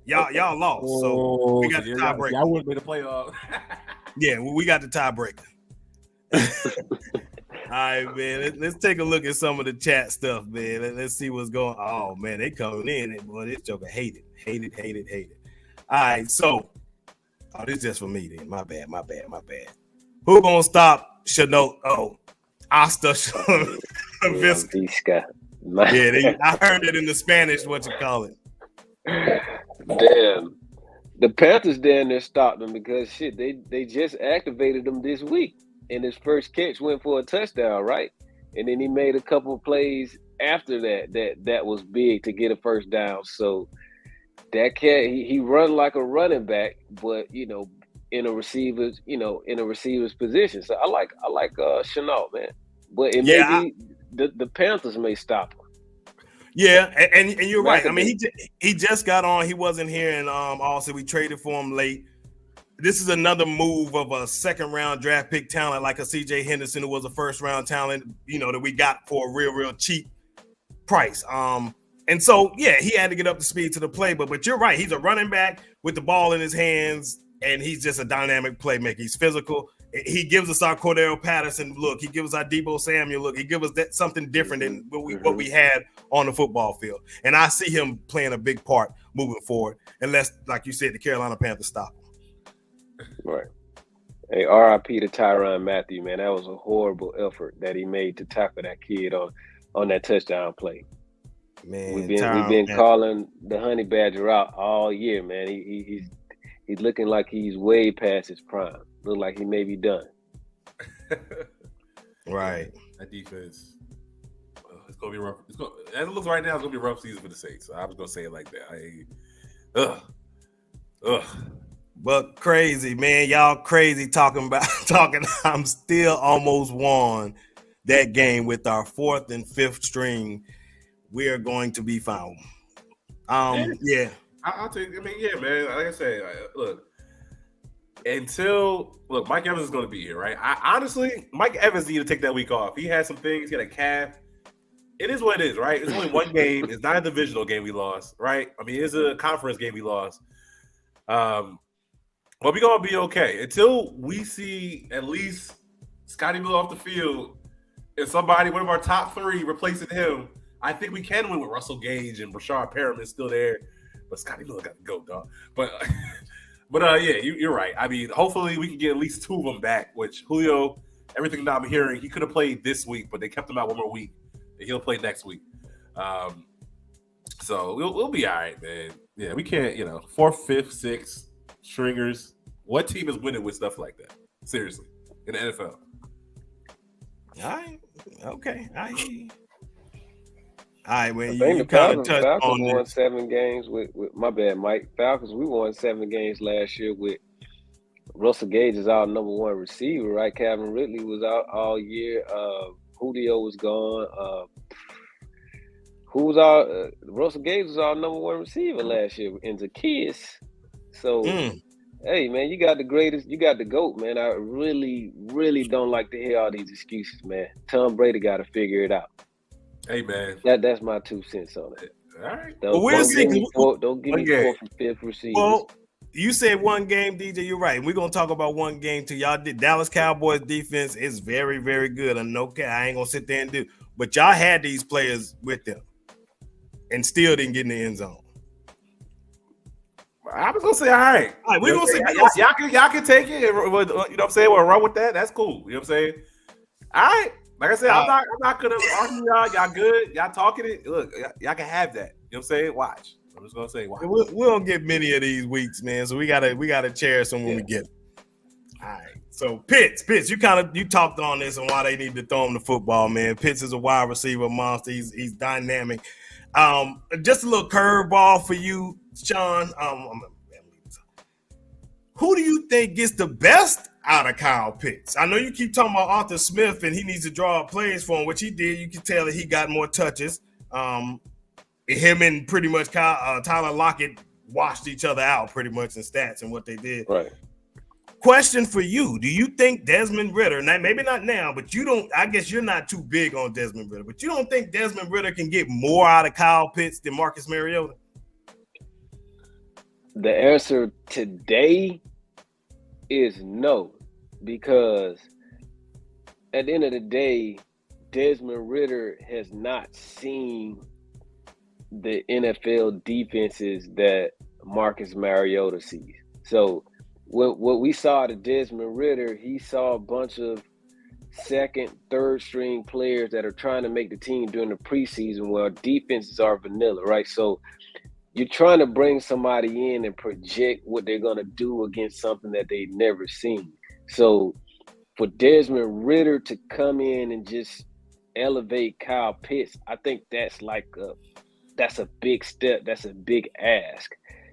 Speaker 3: Y'all lost. So we got the tiebreaker.
Speaker 1: I wouldn't be the playoff.
Speaker 3: Yeah, we got the tiebreaker. All right, man. Let's take a look at some of the chat stuff, man. Let's see what's going on. Oh, man, they coming in. Boy, this joker hate it. All right, so this is just for me then. My bad. Who gonna stop Chanel? Oh, Asta Visca. Yeah, I heard it in the Spanish, what you call it.
Speaker 2: Damn. The Panthers down there stopped him because shit, they just activated him this week. And his first catch went for a touchdown, right? And then he made a couple of plays after that was big to get a first down. So that cat, he run like a running back, but in a receiver's position. So I like Chenault, man. But it may be the Panthers may stop him.
Speaker 3: Yeah, and you're right. I mean, he just got on. He wasn't here, and also we traded for him late. This is another move of a second-round draft pick talent like a C.J. Henderson, who was a first-round talent, that we got for a real cheap price. And so, yeah, he had to get up to speed to the play. But you're right. He's a running back with the ball in his hands. and he's just a dynamic playmaker. He's physical. He gives us our Cordero Patterson look. He gives us our Deebo Samuel look. He gives us that something different than what we had on the football field. And I see him playing a big part moving forward, unless, like you said, the Carolina Panthers stop him.
Speaker 2: Right. Hey, RIP to Tyrann Mathieu, man. That was a horrible effort that he made to tackle that kid on that touchdown play.
Speaker 3: Man,
Speaker 2: we've been calling the Honey Badger out all year, man. He's looking like he's way past his prime. Look like he may be done.
Speaker 3: Right.
Speaker 1: That defense, it's gonna be rough. As it looks right now, it's gonna be a rough season for the Saints. So I was gonna say it like that.
Speaker 3: But crazy, man. Y'all crazy talking. I'm still almost won that game with our 4th and 5th string. We are going to be found. Yeah.
Speaker 1: I'll take. I mean, yeah, man. Like I said, look. Mike Evans is going to be here, right? Honestly, Mike Evans needed to take that week off. He had some things. He had a calf. It is what it is, right? It's only one game. It's not a divisional game we lost, right? I mean, it's a conference game we lost. But we're going to be okay until we see at least Scotty Miller off the field and somebody, one of our top 3, replacing him. I think we can win with Russell Gage and Rashard Perriman still there. But Scotty Miller got to go, dog. But yeah, you're right. I mean, hopefully we can get at least 2 of them back, which Julio, everything that I'm hearing, he could have played this week, but they kept him out one more week. And he'll play next week. So we'll be all right, man. Yeah, we can't, 4th, 5th, 6th, stringers. What team is winning with stuff like that? Seriously, in the NFL.
Speaker 3: All right. Okay. All right, when
Speaker 2: you
Speaker 3: kind of touched
Speaker 2: Falcons
Speaker 3: on
Speaker 2: won
Speaker 3: this.
Speaker 2: 7 games with my bad, Mike. Falcons, we won 7 games last year with Russell Gage is our number 1 receiver, right? Calvin Ridley was out all year. Julio was gone. Russell Gage was our number 1 receiver last year in Zacchaeus. So, hey, man, you got the greatest. You got the GOAT, man. I really, really don't like to hear all these excuses, man. Tom Brady got to figure it out.
Speaker 1: Hey, man.
Speaker 2: That's my 2 cents on it.
Speaker 1: All right.
Speaker 3: We'll see.
Speaker 2: Don't give me 4th and 5th receivers.
Speaker 3: Well, you said one game, DJ. You're right. We're going to talk about one game too. Y'all did. Dallas Cowboys defense is very, very good. I know I ain't going to sit there and do. But y'all had these players with them and still didn't get in the end zone.
Speaker 1: I was gonna say, all right.
Speaker 3: We're gonna say
Speaker 1: y'all can take it. You know what I'm saying? We'll run with that. That's cool. You know what I'm saying? All right. Like I said, I'm not gonna argue y'all. Y'all good. Y'all talking it. Look, y'all can have that. You know what I'm saying? Watch. I'm just gonna say watch.
Speaker 3: We don't get many of these weeks, man. So we gotta cherish them when we get them. All right. So Pitts, you talked on this and why they need to throw him the football, man. Pitts is a wide receiver monster. He's dynamic. Just a little curveball for you, Sean. Who do you think gets the best out of Kyle Pitts? I know you keep talking about Arthur Smith and he needs to draw up plays for him, which he did. You can tell that he got more touches. Him and pretty much Tyler Lockett washed each other out pretty much in stats and what they did.
Speaker 2: Right.
Speaker 3: Question for you. Do you think Desmond Ridder, maybe not now, but I guess you're not too big on Desmond Ridder, but you don't think Desmond Ridder can get more out of Kyle Pitts than Marcus Mariota?
Speaker 2: The answer today is no, because at the end of the day, Desmond Ridder has not seen the NFL defenses that Marcus Mariota sees. So what we saw to Desmond Ridder, he saw a bunch of second, third string players that are trying to make the team during the preseason where defenses are vanilla, right? So you're trying to bring somebody in and project what they're going to do against something that they've never seen. So for Desmond Ridder to come in and just elevate Kyle Pitts, I think that's a big step. That's a big ask.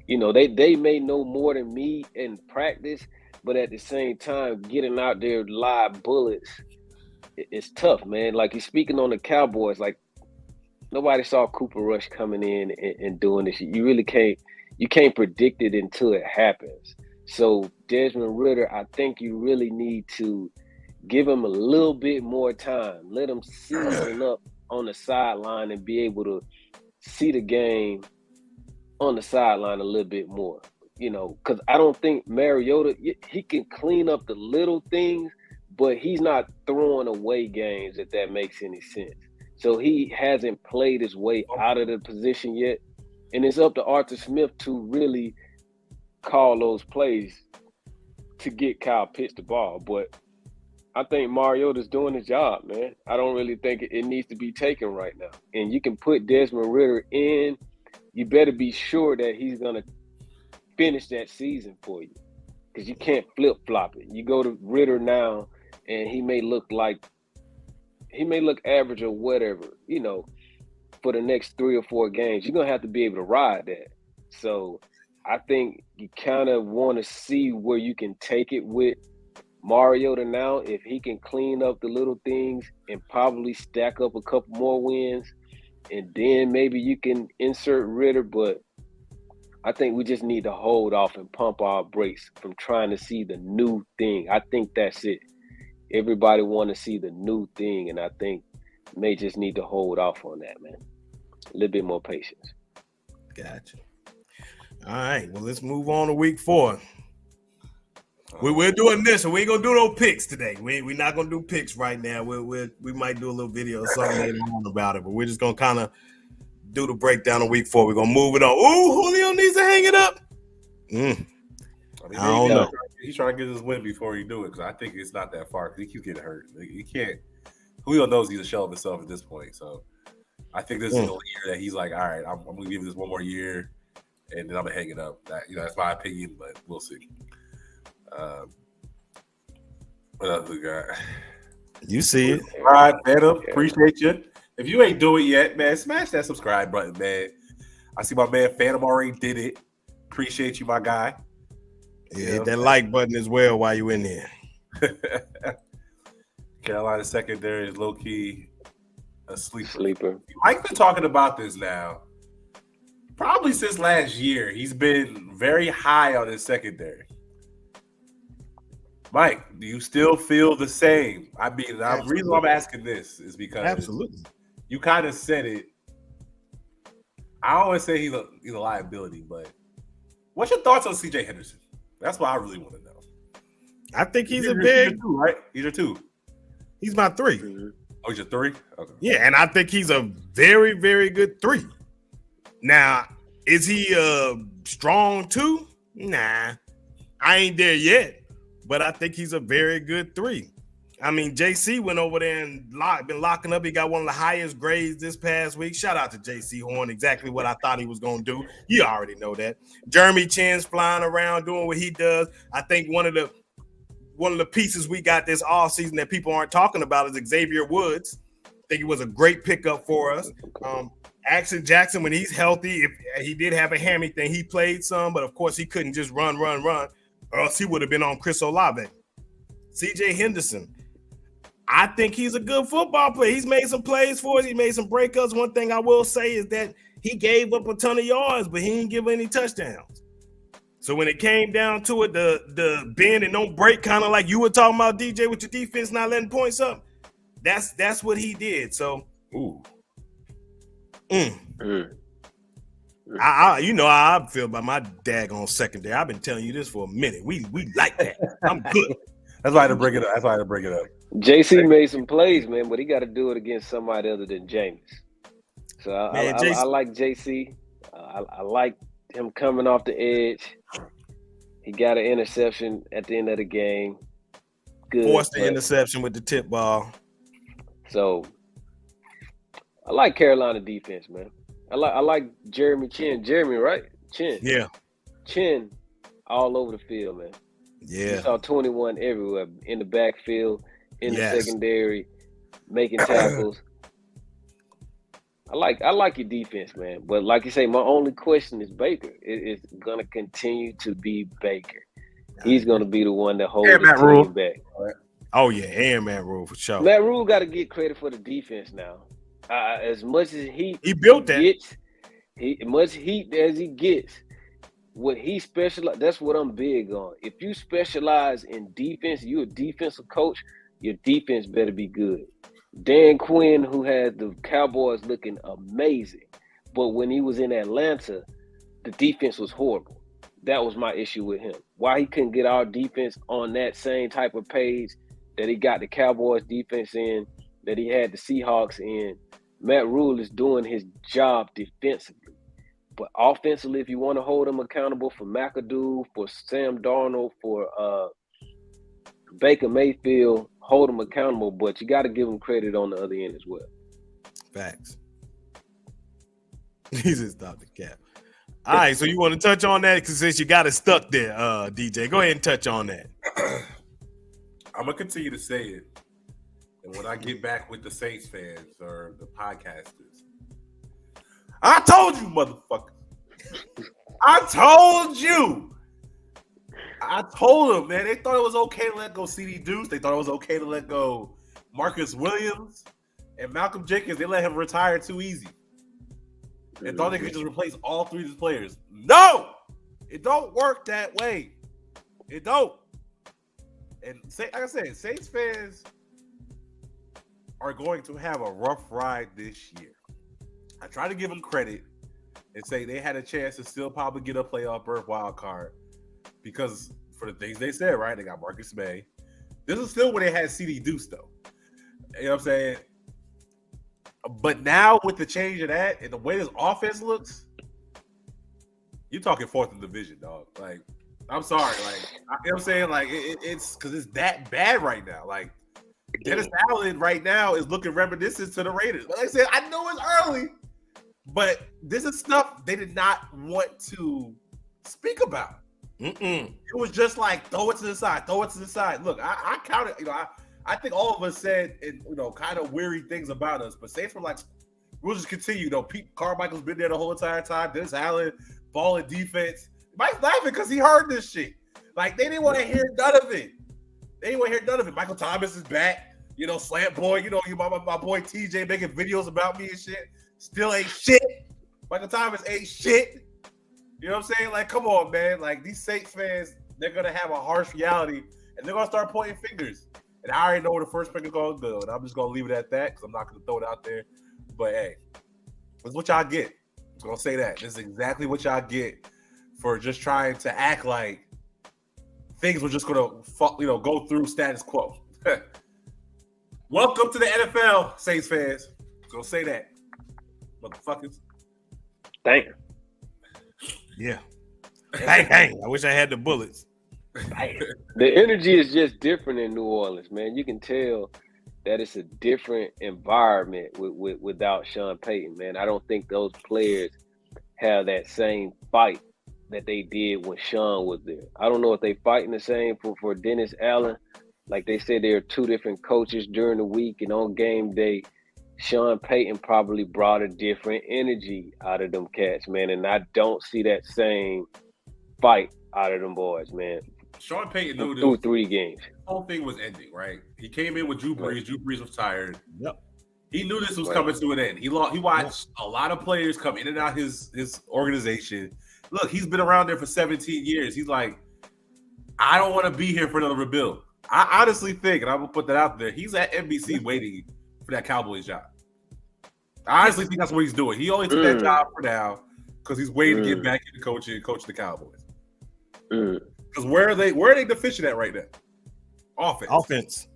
Speaker 2: You know, they may know more than me in practice, but at the same time, getting out there live bullets, it's tough, man. Like, you're speaking on the Cowboys, like, nobody saw Cooper Rush coming in and doing this. You really can't predict it until it happens. So Desmond Ridder, I think you really need to give him a little bit more time. Let him season up on the sideline and be able to see the game on the sideline a little bit more. because I don't think Mariota, he can clean up the little things, but he's not throwing away games, if that makes any sense. So he hasn't played his way out of the position yet. And it's up to Arthur Smith to really call those plays to get Kyle Pitts the ball. But I think Mariota's doing his job, man. I don't really think it needs to be taken right now. And you can put Desmond Ridder in. You better be sure that he's going to finish that season for you, because you can't flip-flop it. You go to Ridder now, and he may look average or whatever, for the next 3 or 4 games. You're going to have to be able to ride that. So I think you kind of want to see where you can take it with Mariota now. If he can clean up the little things and probably stack up a couple more wins, and then maybe you can insert Ridder. But I think we just need to hold off and pump our brakes from trying to see the new thing. I think that's it. Everybody want to see the new thing, and I think may just need to hold off on that, man. A little bit more patience.
Speaker 3: Gotcha. All right, well, let's move on to week 4. We're doing this, so we ain't gonna do no picks today. We're not gonna do picks right now. We might do a little video or something later on about it, but we're just gonna kind of do the breakdown of week 4. We're gonna move it on. Ooh, Julio needs to hang it up. I don't know.
Speaker 1: He's trying to get his win before he do it, because I think it's not that far. Because he keeps getting hurt. He can't. Julio knows he's a shell of himself at this point. So I think this is the year that he's like, all right, I'm gonna give this one more year, and then I'm gonna hang it up. That's my opinion, but we'll see. What else we got?
Speaker 3: You see it.
Speaker 1: All right, Phantom. Appreciate you. If you ain't do it yet, man, smash that subscribe button, man. I see my man Phantom already did it. Appreciate you, my guy.
Speaker 3: Yeah, hit that like button as well while you in there.
Speaker 1: Carolina secondary is low-key a sleeper. Mike's been talking about this now. Probably since last year. He's been very high on his secondary. Mike, do you still feel the same? I mean, the reason I'm asking this is because you kind of said it. I always say he's a liability, but what's your thoughts on C.J. Henderson? That's what I really want to know.
Speaker 3: I think he's
Speaker 1: a big 2, right? He's your 2.
Speaker 3: He's my 3.
Speaker 1: Oh, he's your 3? Okay.
Speaker 3: Yeah, and I think he's a very, very good 3. Now, is he a strong 2? Nah, I ain't there yet. But I think he's a very good 3. I mean, JC went over there and been locking up. He got one of the highest grades this past week. Shout out to JC Horn. Exactly what I thought he was going to do. You already know that. Jeremy Chin's flying around doing what he does. I think one of the pieces we got this offseason that people aren't talking about is Xavier Woods. I think it was a great pickup for us. Action Jackson, when he's healthy, if he did have a hammy thing, he played some, but of course he couldn't just run. Or else he would have been on Chris Olave. C.J. Henderson, I think he's a good football player. He's made some plays for us. He made some breakups. One thing I will say is that he gave up a ton of yards, but he didn't give any touchdowns. So when it came down to it, the bend and don't break, kind of like you were talking about, DJ, with your defense not letting points up, that's what he did. So, you know how I feel about my daggone secondary. I've been telling you this for a minute. We like that. I'm good.
Speaker 1: That's why I had to bring it up.
Speaker 2: JC made some plays, man, but he got to do it against somebody other than James. So I like JC. I like him coming off the edge. He got an interception at the end of the game. Good.
Speaker 3: Forced the interception with the tip ball.
Speaker 2: So I like Carolina defense, man. I like Jeremy Chin. Jeremy, right? Chin.
Speaker 3: Yeah.
Speaker 2: Chin all over the field, man.
Speaker 3: Yeah.
Speaker 2: You saw 21 everywhere, in the backfield, in the secondary, making tackles. I like your defense, man. But like you say, my only question is Baker. It's going to continue to be Baker. He's going to be the one that holds the team back.
Speaker 3: Oh, yeah, and Matt Rule for sure.
Speaker 2: Matt Rule got to get credit for the defense now. As much as he
Speaker 3: built that.
Speaker 2: Much heat as he gets, what he specializes, that's what I'm big on. If you specialize in defense, you're a defensive coach, your defense better be good. Dan Quinn, who had the Cowboys looking amazing, but when he was in Atlanta, the defense was horrible. that was my issue with him. Why he couldn't get our defense on that same type of page that he got the Cowboys defense in, that he had the Seahawks in. Matt Rule is doing his job defensively. But offensively, if you want to hold him accountable for McAdoo, for Sam Darnold, for Baker Mayfield, hold him accountable, but you got to give him credit on the other end as well.
Speaker 3: Facts. He just stopped the cap. All right, so you want to touch on that because since you got it stuck there, DJ, go ahead and touch on that.
Speaker 1: I'm gonna continue to say it, and when I get back with the Saints fans or the podcasters, I told you, motherfucker. I told you. I told them, man. They thought it was okay to let go CD Deuce. They thought it was okay to let go Marcus Williams and Malcolm Jenkins. They let him retire too easy. They thought they could just replace all three of these players. No! It don't work that way. It don't. And like I said, Saints fans are going to have a rough ride this year. I try to give them credit and say they had a chance to still probably get a playoff berth wild card because for the things they said, right? They got Marcus May. This is still when they had CD Deuce, though. You know what I'm saying? But now with the change of that and the way this offense looks, you're talking fourth in division, dog. Like, I'm sorry. Like, you know what I'm saying? Like, it's because it's that bad right now. Like, Dennis Allen right now is looking reminiscent to the Raiders. But like I said, I know it's early, but this is stuff they did not want to speak about. It was just like, throw it to the side, throw it to the side. Look, I counted, I think all of us said, kind of weary things about us, but Saints were like, we'll just continue. Pete Carmichael's been there the whole entire time. Dennis Allen, ball and defense. Mike's laughing because he heard this shit. Like, they didn't want to hear none of it. They didn't want to hear none of it. Michael Thomas is back. Slant boy. My boy TJ making videos about me and shit. Still ain't shit. Michael Thomas ain't shit. You know what I'm saying? Like, come on, man. Like, these Saints fans, they're going to have a harsh reality, and they're going to start pointing fingers. And I already know where the first pick is going to go, and I'm just going to leave it at that because I'm not going to throw it out there. But, hey, this is what y'all get. I'm going to say that. This is exactly what y'all get for just trying to act like things were just going to, go through status quo. Welcome to the NFL, Saints fans. I'm going to say that. Motherfuckers.
Speaker 2: Damn.
Speaker 3: Yeah. Dang. I wish I had the bullets.
Speaker 2: The energy is just different in New Orleans, man. You can tell that it's a different environment without Sean Payton, man. I don't think those players have that same fight that they did when Sean was there. I don't know if they fighting the same for Dennis Allen. Like they said, there are two different coaches during the week, and on game day, Sean Payton probably brought a different energy out of them cats, man. And I don't see that same fight out of them boys, man.
Speaker 1: Sean Payton knew
Speaker 2: through 3 games.
Speaker 1: The whole thing was ending, right? He came in with Drew Brees. Right. Drew Brees was tired.
Speaker 3: Yep.
Speaker 1: He knew this was coming to an end. He watched a lot of players come in and out his organization. Look, he's been around there for 17 years. He's like, I don't want to be here for another rebuild. I honestly think, and I'm going to put that out there, he's at NBC waiting for that Cowboys job. I honestly think that's what he's doing. He only took that job for now because he's waiting to get back into coaching and coach the Cowboys. Because where are they deficient at right now? Offense.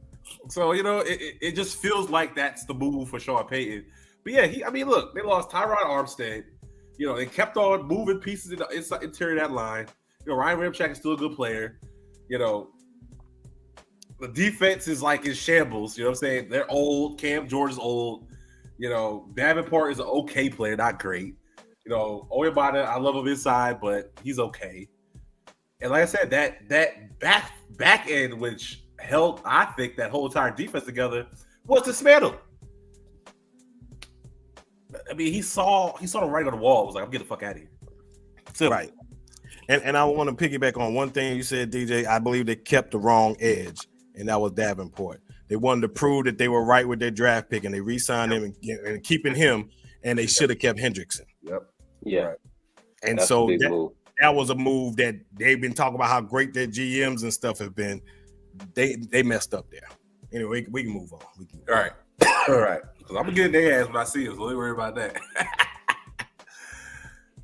Speaker 1: So, it just feels like that's the move for Sean Payton. But yeah, look, they lost Tyrod Armstead. They kept on moving pieces in the interior of that line. Ryan Ramczyk is still a good player. The defense is like in shambles. You know what I'm saying? They're old. Cam Jordan's old. Davenport is an okay player, not great. Oyabata, I love him inside, but he's okay. And like I said, that back end, which held, I think, that whole entire defense together, was dismantled. He saw the writing on the wall. It was like, I'm getting the fuck out of here.
Speaker 3: Simple. Right. And I want to piggyback on one thing you said, DJ. I believe they kept the wrong edge, and that was Davenport. They wanted to prove that they were right with their draft pick, and they re-signed him and keeping him, and they should have kept Hendrickson.
Speaker 1: Yep.
Speaker 2: Yeah.
Speaker 1: Right.
Speaker 3: And that's so that was a move that they've been talking about how great their GMs and stuff have been. They messed up there. Anyway, we can move on.
Speaker 1: All right. Because I'm going to get in their ass when I see them, so don't worry about that.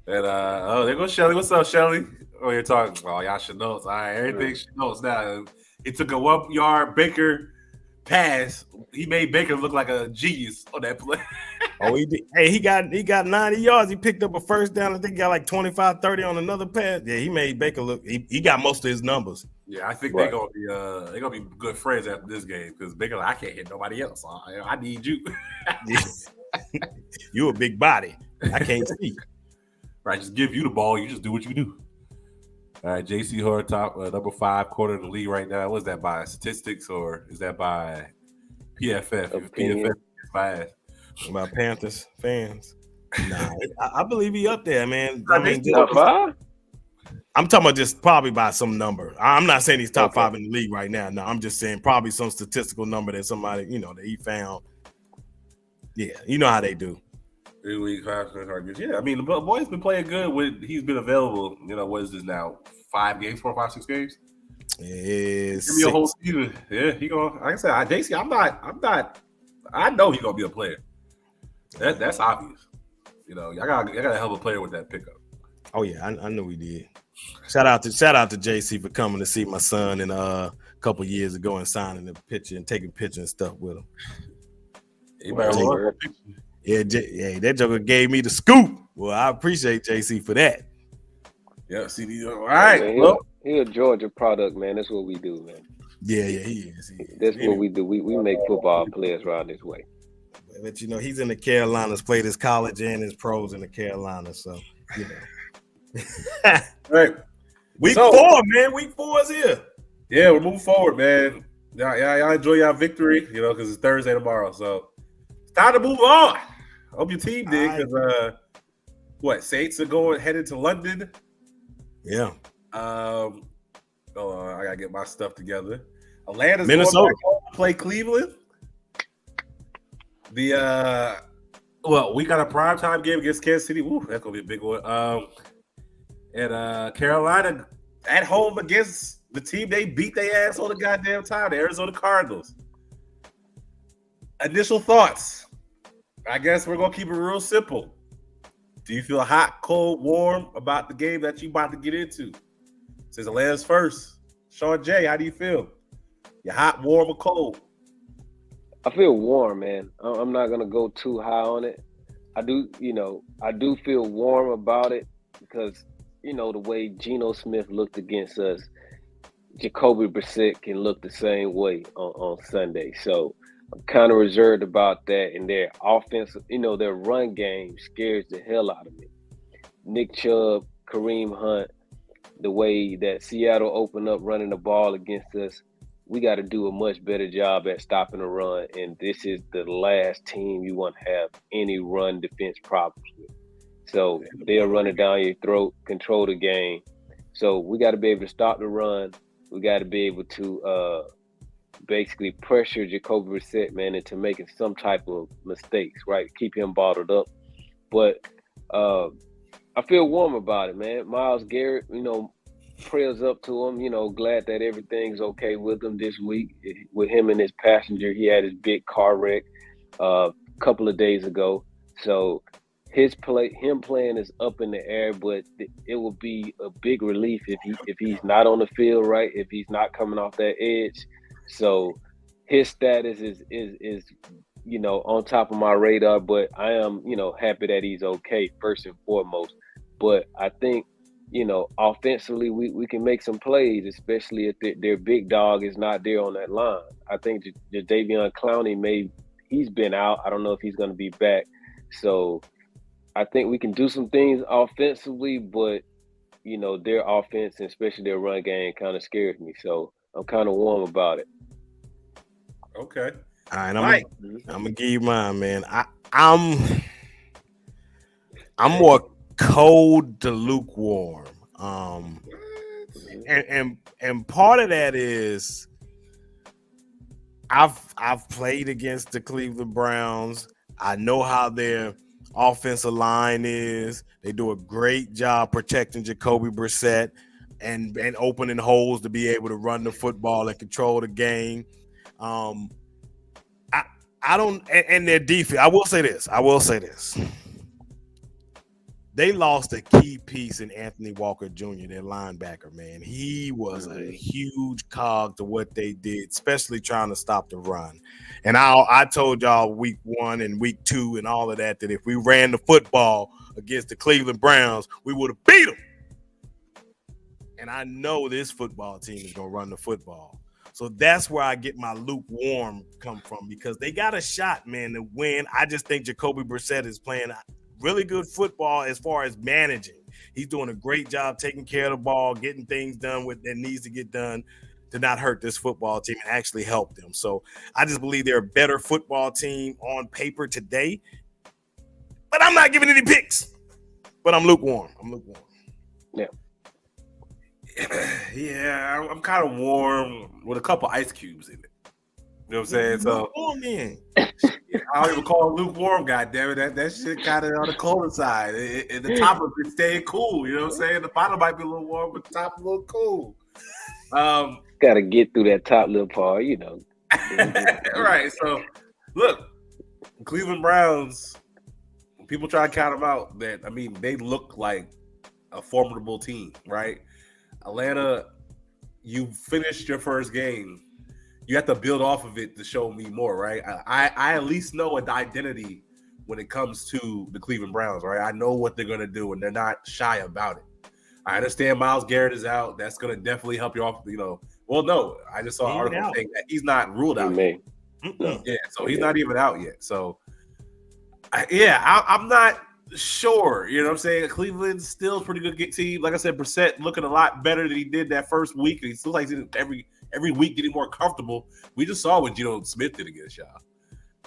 Speaker 1: And, there goes Shelly. What's up, Shelly? Oh, you're talking. Oh, y'all should know. All right, everything should know now. He took a 1 yard Baker pass. He made Baker look like a genius on that play.
Speaker 3: Oh, he did. Hey, he got 90 yards. He picked up a first down. I think he got like 25, 30 on another pass. Yeah, he made Baker look. He got most of his numbers.
Speaker 1: Yeah, I think they're gonna be good friends after this game because Baker, I can't hit nobody else. I need you.
Speaker 3: You a big body. I can't see.
Speaker 1: Right, just give you the ball. You just do what you do. All right, JC Horner, top number 5 quarter in the league right now. What is that by statistics or is that by PFF? PFF is biased.
Speaker 3: About Panthers fans. Nah, I believe he up there, man.
Speaker 2: I mean, top 5?
Speaker 3: I'm talking about just probably by some number. I'm not saying he's top 5 in the league right now. No, I'm just saying probably some statistical number that somebody, that he found. Yeah, you know how they do.
Speaker 1: 3 weeks, 5 targets. Yeah, I mean, the boy's been playing good when he's been available. What is this now? 5 games, 4, 5, 6 games?
Speaker 3: Give
Speaker 1: me a whole season. Yeah, he gonna. Like I said, JC, I'm not. I know he's gonna be a player. That's obvious. I got a hell of a player with that pickup.
Speaker 3: Oh yeah, I know he did. Shout out to JC for coming to see my son and a couple years ago and signing the picture and taking pictures and stuff with him. Yeah, that joker gave me the scoop. Well, I appreciate JC for that.
Speaker 1: Yeah, CD. All right.
Speaker 2: Man, he's a Georgia product, man. That's what we do, man.
Speaker 3: Yeah, he is.
Speaker 2: That's what we do. We make football players around this way.
Speaker 3: But he's in the Carolinas, played his college and his pros in the Carolinas, so
Speaker 1: All right.
Speaker 3: Week 4, man. Week 4 is here.
Speaker 1: Yeah, we're moving forward, man. Y'all enjoy your victory, because it's Thursday tomorrow. So it's time to move on. I hope your team did, because Saints are headed to London.
Speaker 3: Yeah.
Speaker 1: Hold on, I gotta get my stuff together. Atlanta's
Speaker 3: Minnesota
Speaker 1: going back home to play Cleveland. We got a primetime game against Kansas City. Woo, that's gonna be a big one. And Carolina at home against the team they beat their ass all the goddamn time, the Arizona Cardinals. Initial thoughts. I guess we're gonna keep it real simple. Do you feel hot, cold, warm about the game that you about to get into? Since Atlanta's first. Sean J, how do you feel? You hot, warm, or cold?
Speaker 2: I feel warm, man. I'm not gonna go too high on it. I do feel warm about it because the way Geno Smith looked against us, Jacoby Brissett can look the same way on Sunday. So I'm kind of reserved about that. And their offensive, their run game scares the hell out of me. Nick Chubb, Kareem Hunt, the way that Seattle opened up running the ball against us, we got to do a much better job at stopping the run. And this is the last team you want to have any run defense problems with. So they'll run it down your throat, control the game. So we got to be able to stop the run. We got to be able to basically pressure Jacoby Brissett, man, into making some type of mistakes, right? Keep him bottled up. But I feel warm about it, man. Myles Garrett, prayers up to him, glad that everything's okay with him this week. With him and his passenger, he had his big car wreck a couple of days ago. So him playing is up in the air, but it will be a big relief if he's not on the field, right? If he's not coming off that edge. So his status is on top of my radar, but I am, happy that he's okay first and foremost. But I think, offensively, we can make some plays, especially if their big dog is not there on that line. I think Jadeveon Clowney, he's been out. I don't know if he's going to be back. So I think we can do some things offensively, but, their offense, and especially their run game, kind of scares me. So I'm kind of warm about it.
Speaker 1: Okay.
Speaker 3: All right, I'm gonna give you mine, man. I'm more cold to lukewarm. And part of that is I've played against the Cleveland Browns. I know how their offensive line is. They do a great job protecting Jacoby Brissett and opening holes to be able to run the football and control the game. I don't, and their defense. I will say this. they lost a key piece in Anthony Walker Jr., their linebacker, man. He was a huge cog to what they did, especially trying to stop the run. And I told y'all week 1 and week 2 and all of that if we ran the football against the Cleveland Browns, we would have beat them. And I know this football team is going to run the football. So that's where I get my lukewarm come from, because they got a shot, man, to win. I just think Jacoby Brissett is playing really good football as far as managing. He's doing a great job taking care of the ball, getting things done that needs to get done to not hurt this football team and actually help them. So I just believe they're a better football team on paper today. But I'm not giving any picks. But I'm lukewarm.
Speaker 2: Yeah.
Speaker 1: Yeah, I'm kind of warm with a couple ice cubes in it. You know what I'm saying? So I don't even call it lukewarm, goddammit. That shit kind of on the colder side. The top of it staying cool. You know what I'm saying? The bottom might be a little warm, but the top a little cool.
Speaker 2: Got to get through that top little part, you know.
Speaker 1: Right. So, look, Cleveland Browns, people try to count them out. They look like a formidable team, right? Atlanta, you finished your first game. You have to build off of it to show me more, right? I at least know an identity when it comes to the Cleveland Browns, right? I know what they're going to do, and they're not shy about it. I understand Myles Garrett is out. That's going to definitely help you off, you know. Well, no, I just saw an article saying that he's not ruled out yet. Yeah, so he's not even out yet. So, I'm not sure. You know what I'm saying? Cleveland's still a pretty good team. Like I said, Brissett looking a lot better than he did that first week. And he still like every week getting more comfortable. We just saw what Geno Smith did against y'all.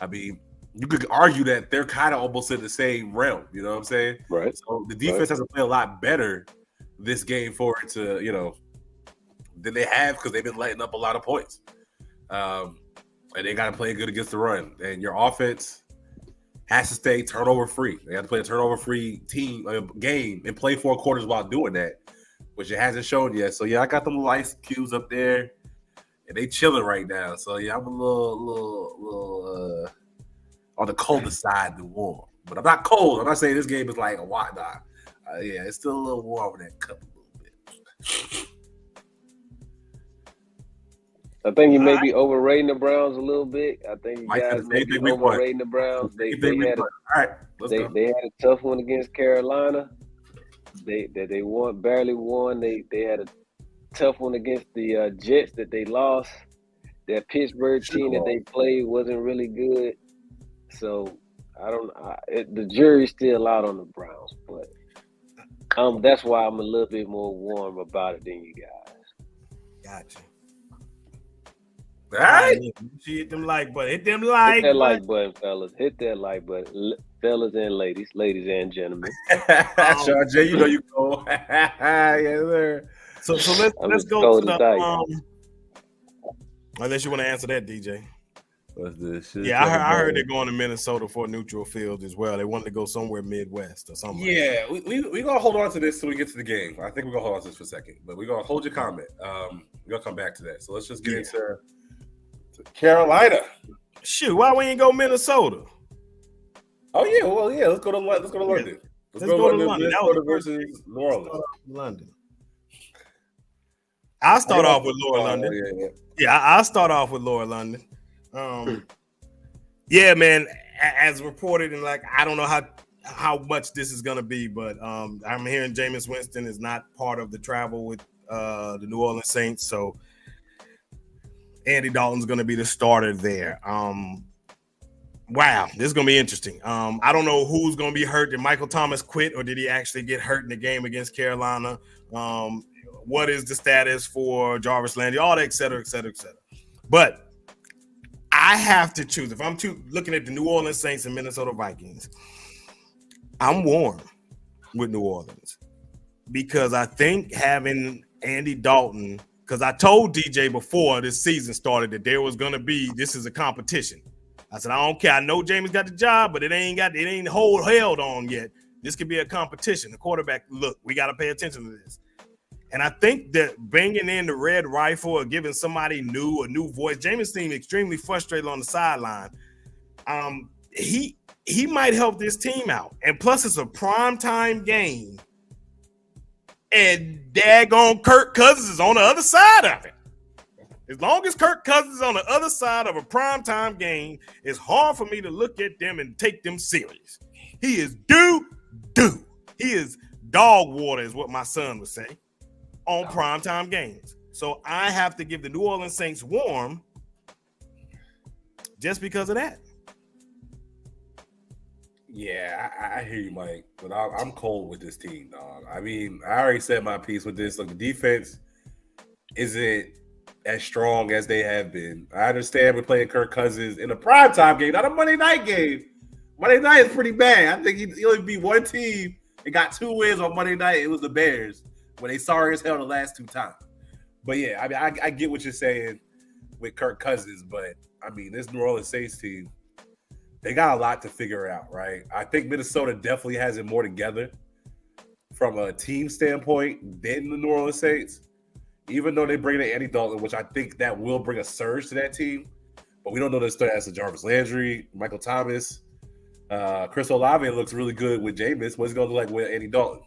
Speaker 1: I mean, you could argue that they're kind of almost in the same realm. You know what I'm saying?
Speaker 2: Right.
Speaker 1: So the defense has to play a lot better this game for it to, you know, than they have, because they've been letting up a lot of points. And they got to play good against the run. And your offense has to stay turnover free. They have to play a turnover free game and play 4 quarters while doing that, which it hasn't shown yet. So I got them little ice cubes up there, and they chilling right now. So I'm a little on the colder side than warm, but I'm not cold. I'm not saying this game is like a why not. It's still a little warm in that cup a little bit.
Speaker 2: I think you may be overrating the Browns a little bit. I think you guys may be overrating the Browns. They had a tough one against Carolina. They barely won. They had a tough one against the Jets that they lost. That Pittsburgh team that they played wasn't really good. So the jury's still out on the Browns, but that's why I'm a little bit more warm about it than you guys.
Speaker 3: Gotcha.
Speaker 1: All right.
Speaker 3: Hit them like button. Hit them like
Speaker 2: Hit that like button, fellas. Hit that like button. Fellas and ladies and gentlemen.
Speaker 1: Sean J, you know you go. Yes, sir.
Speaker 3: So let's go to the unless you want to answer that, DJ.
Speaker 1: What's this shit?
Speaker 3: Yeah, I heard they're going to Minnesota for a neutral field as well. They wanted to go somewhere Midwest or something.
Speaker 1: Yeah, we're gonna hold on to this till we get to the game. I think we're gonna hold on to this for a second, but we're gonna hold your comment. We're gonna come back to that. So let's just get into Carolina.
Speaker 3: Shoot, why we ain't go Minnesota?
Speaker 1: Oh yeah, well yeah, let's go to London. Let's go to London. Minnesota versus New Orleans.
Speaker 3: London. I'll start off with Laura London. I'll start off with Laura London. Yeah, man. As reported, and like I don't know how much this is gonna be, but I'm hearing Jameis Winston is not part of the travel with the New Orleans Saints, so Andy Dalton's gonna be the starter there. Wow, this is gonna be interesting. I don't know who's gonna be hurt. Did Michael Thomas quit, or did he actually get hurt in the game against Carolina? What is the status for Jarvis Landry? All that, et cetera, et cetera, et cetera. But I have to choose. If I'm looking at the New Orleans Saints and Minnesota Vikings, I'm warm with New Orleans because I think having Andy Dalton, because I told DJ before this season started that there was going to be, this is a competition. I said, I don't care. I know James got the job, but it ain't held on yet. This could be a competition. The quarterback, look, we got to pay attention to this. And I think that bringing in the red rifle or giving somebody a new voice, James seemed extremely frustrated on the sideline. He he might help this team out. And plus, it's a primetime game. And daggone Kirk Cousins is on the other side of it. As long as Kirk Cousins is on the other side of a primetime game, it's hard for me to look at them and take them serious. He is doo. He is dog water, is what my son would say, on primetime games. So I have to give the New Orleans Saints warm just because of that.
Speaker 1: Yeah, I hear you, Mike, but I'm cold with this team, dog. I mean, I already said my piece with this. Look, the defense isn't as strong as they have been. I understand we're playing Kirk Cousins in a primetime game, not a Monday night game. Monday night is pretty bad. I think he only beat one team and got 2 wins on Monday night. It was the Bears when they sorry as hell the last 2 times. But yeah, I mean, I get what you're saying with Kirk Cousins, but I mean, this New Orleans Saints team, they got a lot to figure out, right? I think Minnesota definitely has it more together from a team standpoint than the New Orleans Saints, even though they bring in Andy Dalton, which I think that will bring a surge to that team. But we don't know the stats of Jarvis Landry, Michael Thomas. Chris Olave looks really good with Jameis. What's he going to look like with Andy Dalton?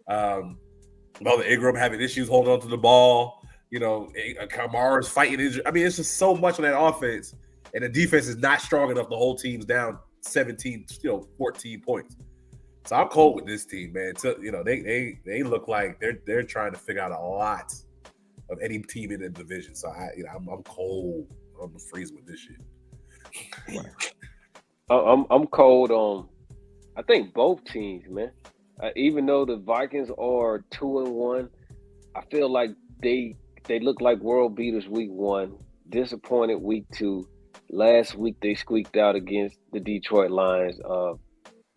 Speaker 1: Melvin Ingram having issues holding on to the ball. You know, Kamara's fighting injury. I mean, it's just so much on that offense. And the defense is not strong enough. The whole team's down 17, 14 points. So I'm cold with this team, man. So, they look like they're trying to figure out a lot of any team in the division. So I'm cold. I'm freezing with this shit.
Speaker 2: I'm cold on. I think both teams, man. Even though the Vikings are 2-1, I feel like they look like world beaters week 1, disappointed week 2. Last week they squeaked out against the Detroit Lions.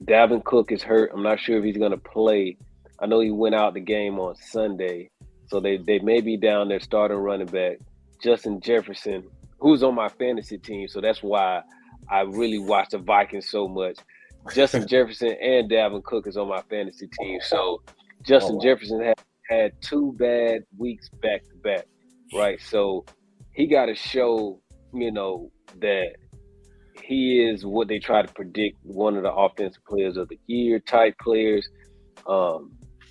Speaker 2: Dalvin Cook is hurt. I'm not sure if he's going to play. I know he went out the game on Sunday, so they may be down there starting running back. Justin Jefferson, who's on my fantasy team, so that's why I really watch the Vikings so much. Justin Jefferson and Dalvin Cook is on my fantasy team, so Justin Jefferson had 2 bad weeks back to back, right? So he got to show, that he is what they try to predict, one of the offensive players of the year type players.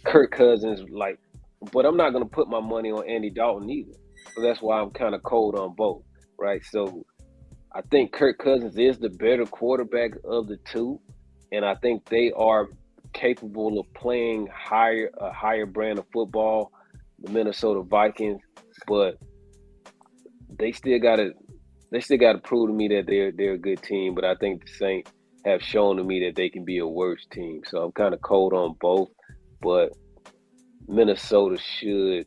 Speaker 2: Kirk Cousins, but I'm not going to put my money on Andy Dalton either. So that's why I'm kind of cold on both, right? So I think Kirk Cousins is the better quarterback of the two, and I think they are capable of playing a higher brand of football, the Minnesota Vikings, but they still got to prove to me that they're a good team. But I think the Saints have shown to me that they can be a worse team. So I'm kind of cold on both, but Minnesota should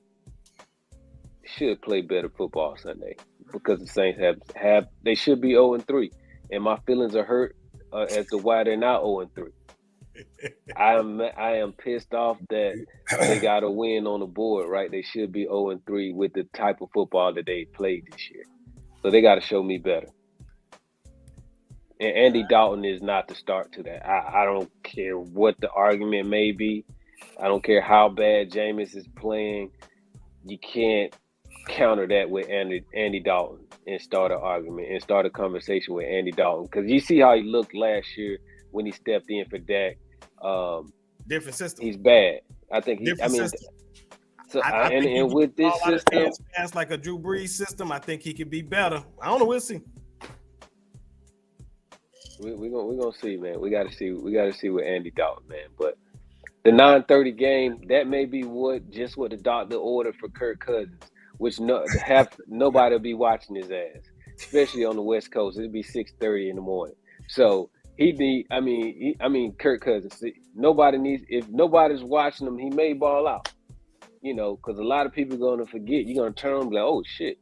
Speaker 2: play better football Sunday because the Saints they should be 0-3, and my feelings are hurt as to why they're not 0-3. I am pissed off that they got a win on the board, right? They should be 0-3 with the type of football that they played this year. So they got to show me better. And Andy Dalton is not the start to that. I don't care what the argument may be. I don't care how bad Jameis is playing. You can't counter that with Andy Dalton and start an argument and start a conversation with Andy Dalton. Because you see how he looked last year when he stepped in for Dak.
Speaker 3: Different system.
Speaker 2: He's bad. I think
Speaker 3: system.
Speaker 2: So
Speaker 3: I
Speaker 2: and with this system,
Speaker 3: it's like a Drew Brees system. I think he could be better. I don't know. We'll see.
Speaker 2: We're gonna see, man. We got to see with Andy Dalton, man. But the 9:30 game, that may be what the doctor ordered for Kirk Cousins, which nobody will be watching his ass, especially on the West Coast. It'll be 6:30 in the morning. So Kirk Cousins. If nobody's watching him, he may ball out. Because a lot of people are gonna forget. You're gonna turn on and be like, "Oh shit,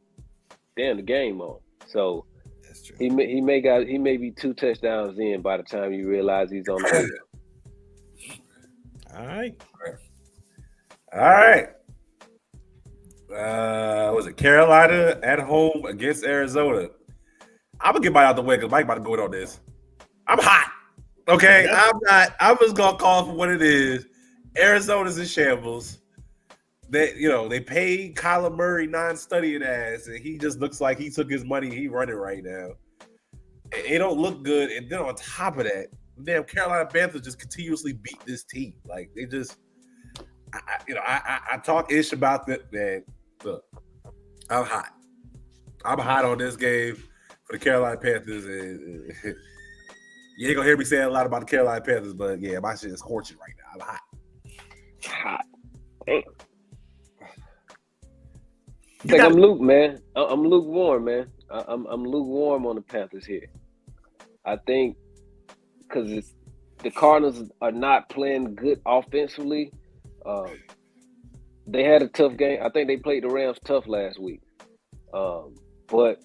Speaker 2: damn, the game on." So
Speaker 3: that's true.
Speaker 2: He may be 2 touchdowns in by the time you realize he's on the field.
Speaker 1: All right. Was it Carolina at home against Arizona? I'm gonna get Mike out the way because Mike about to go in on this. I'm hot. Okay, yeah. I'm not. I'm just gonna call it for what it is. Arizona's in shambles. They paid Kyler Murray non-studying ass, and he just looks like he took his money. He running right now. And they don't look good. And then on top of that, damn Carolina Panthers just continuously beat this team. Like they just, I talk ish about that. Man, look, I'm hot. I'm hot on this game for the Carolina Panthers, and you ain't gonna hear me say a lot about the Carolina Panthers, but yeah, my shit is scorching right now. I'm hot.
Speaker 2: Hot. Damn. I'm Luke, man. I'm lukewarm, man. I'm lukewarm on the Panthers here. I think because the Cardinals are not playing good offensively. They had a tough game. I think they played the Rams tough last week. But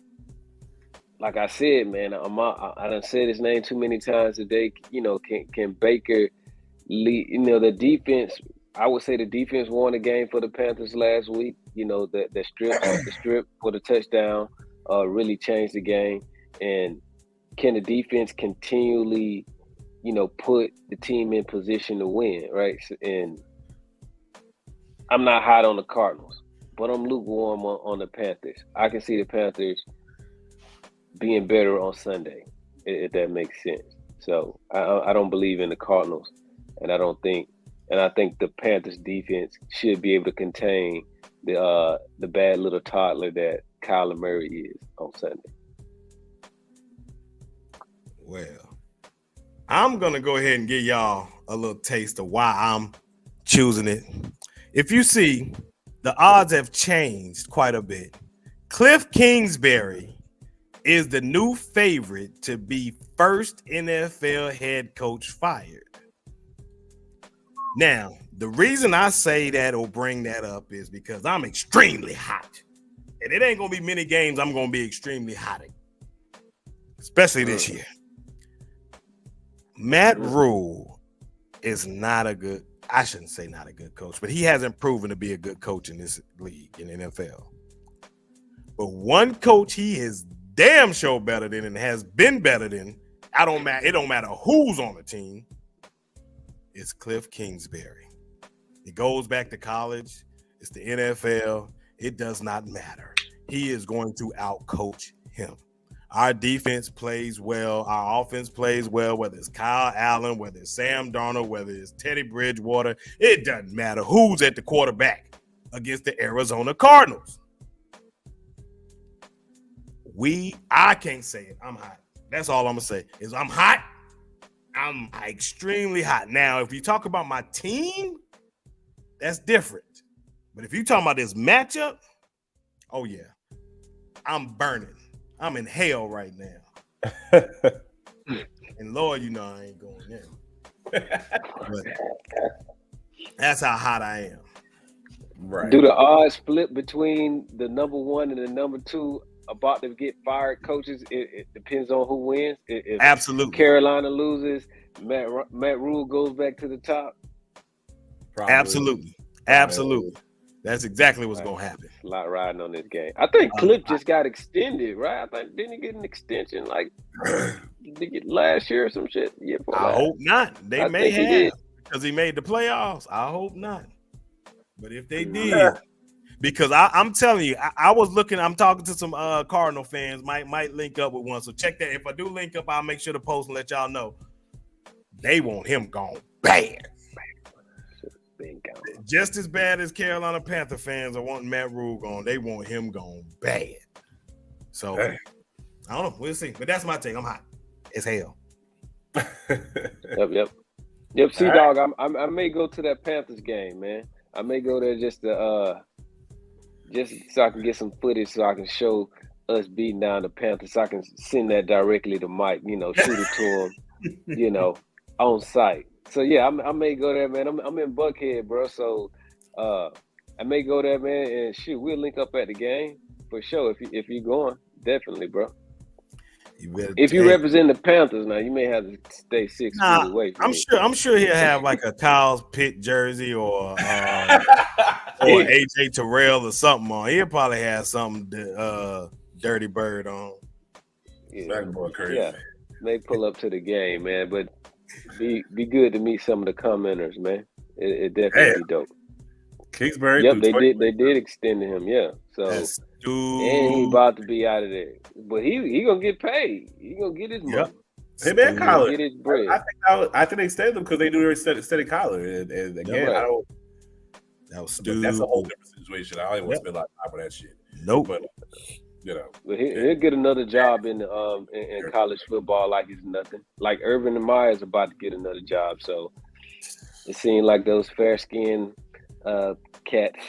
Speaker 2: like I said, man, I done said his name too many times today. You know, can Baker lead? You know, the defense. I would say the defense won the game for the Panthers last week. You know, the strip for the touchdown really changed the game. And can the defense continually, you know, put the team in position to win, right? And I'm not hot on the Cardinals, but I'm lukewarm on the Panthers. I can see the Panthers being better on Sunday, if that makes sense. So I don't believe in the Cardinals, and I think the Panthers defense should be able to contain the bad little toddler that Kyler Murray is on Sunday.
Speaker 3: Well, I'm gonna go ahead and give y'all a little taste of why I'm choosing it. If you see, the odds have changed quite a bit. Cliff Kingsbury is the new favorite to be first NFL head coach fired. Now, the reason I say that or bring that up is because I'm extremely hot. And it ain't going to be many games I'm going to be extremely hot in, especially this year. Matt Rule is not a good, I shouldn't say not a good coach, but he hasn't proven to be a good coach in this league, in the NFL. But one coach he is damn sure better than and has been better than, it don't matter who's on the team, it's Cliff Kingsbury. It goes back to college. It's the NFL. It does not matter. He is going to outcoach him. Our defense plays well. Our offense plays well, whether it's Kyle Allen, whether it's Sam Darnold, whether it's Teddy Bridgewater. It doesn't matter who's at the quarterback against the Arizona Cardinals. I can't say it. I'm hot. That's all I'm going to say is I'm hot. I'm extremely hot. Now, if you talk about my team, that's different. But if you talking about this matchup, oh, yeah. I'm burning. I'm in hell right now. And Lord, you know I ain't going in. But that's how hot I am.
Speaker 2: Right. Do the odds flip between the number one and the number two about to get fired coaches? It depends on who wins. If
Speaker 3: absolutely.
Speaker 2: Carolina loses, Matt Rule goes back to the top.
Speaker 3: Probably. Absolutely. That's exactly what's going to happen.
Speaker 2: A lot riding on this game. I think Cliff just got extended, right? I think didn't he get an extension like last year or some shit? Yeah,
Speaker 3: I hope not. They may have because he made the playoffs. I hope not. But if they did, because I'm telling you, I was looking. I'm talking to some Cardinal fans. Might link up with one. So check that. If I do link up, I'll make sure to post and let y'all know. They want him gone bad. Just as bad as Carolina Panther fans are wanting Matt Rule gone, they want him gone bad. So I don't know. We'll see. But that's my take. I'm hot as hell.
Speaker 2: Yep. C-Dog, right. I may go to that Panthers game, man. I may go there just so I can get some footage so I can show us beating down the Panthers. So I can send that directly to Mike, shoot it to him, on site. So yeah, I may go there, man. I'm in Buckhead, bro. So I may go there, man, and shoot, we'll link up at the game for sure. If you're going, definitely, bro. If you represent the Panthers, now you may have to stay 6 feet away.
Speaker 3: I'm sure he'll have like a Kyle's Pitt jersey or AJ Terrell or something on. He'll probably have something Dirty Bird on.
Speaker 2: Yeah, they pull up to the game, man. But be good to meet some of the commenters, man. It definitely be dope.
Speaker 1: Kingsbury.
Speaker 2: Yep, they did extend him, yeah. So and he about to be out of there. But he gonna get paid. He gonna get his money.
Speaker 1: Him and Kyler.
Speaker 2: Get his bread.
Speaker 1: I think they stayed them because they knew they were steady Kyler. And again,
Speaker 2: right.
Speaker 1: I don't.
Speaker 3: That was stupid.
Speaker 1: That's a whole different situation. I don't even want to spend a lot of time on that shit.
Speaker 3: Nope.
Speaker 1: But
Speaker 2: Well, he'll get another job in college football like it's nothing. Like Urban Meyer is about to get another job, so it seems like those fair-skinned cats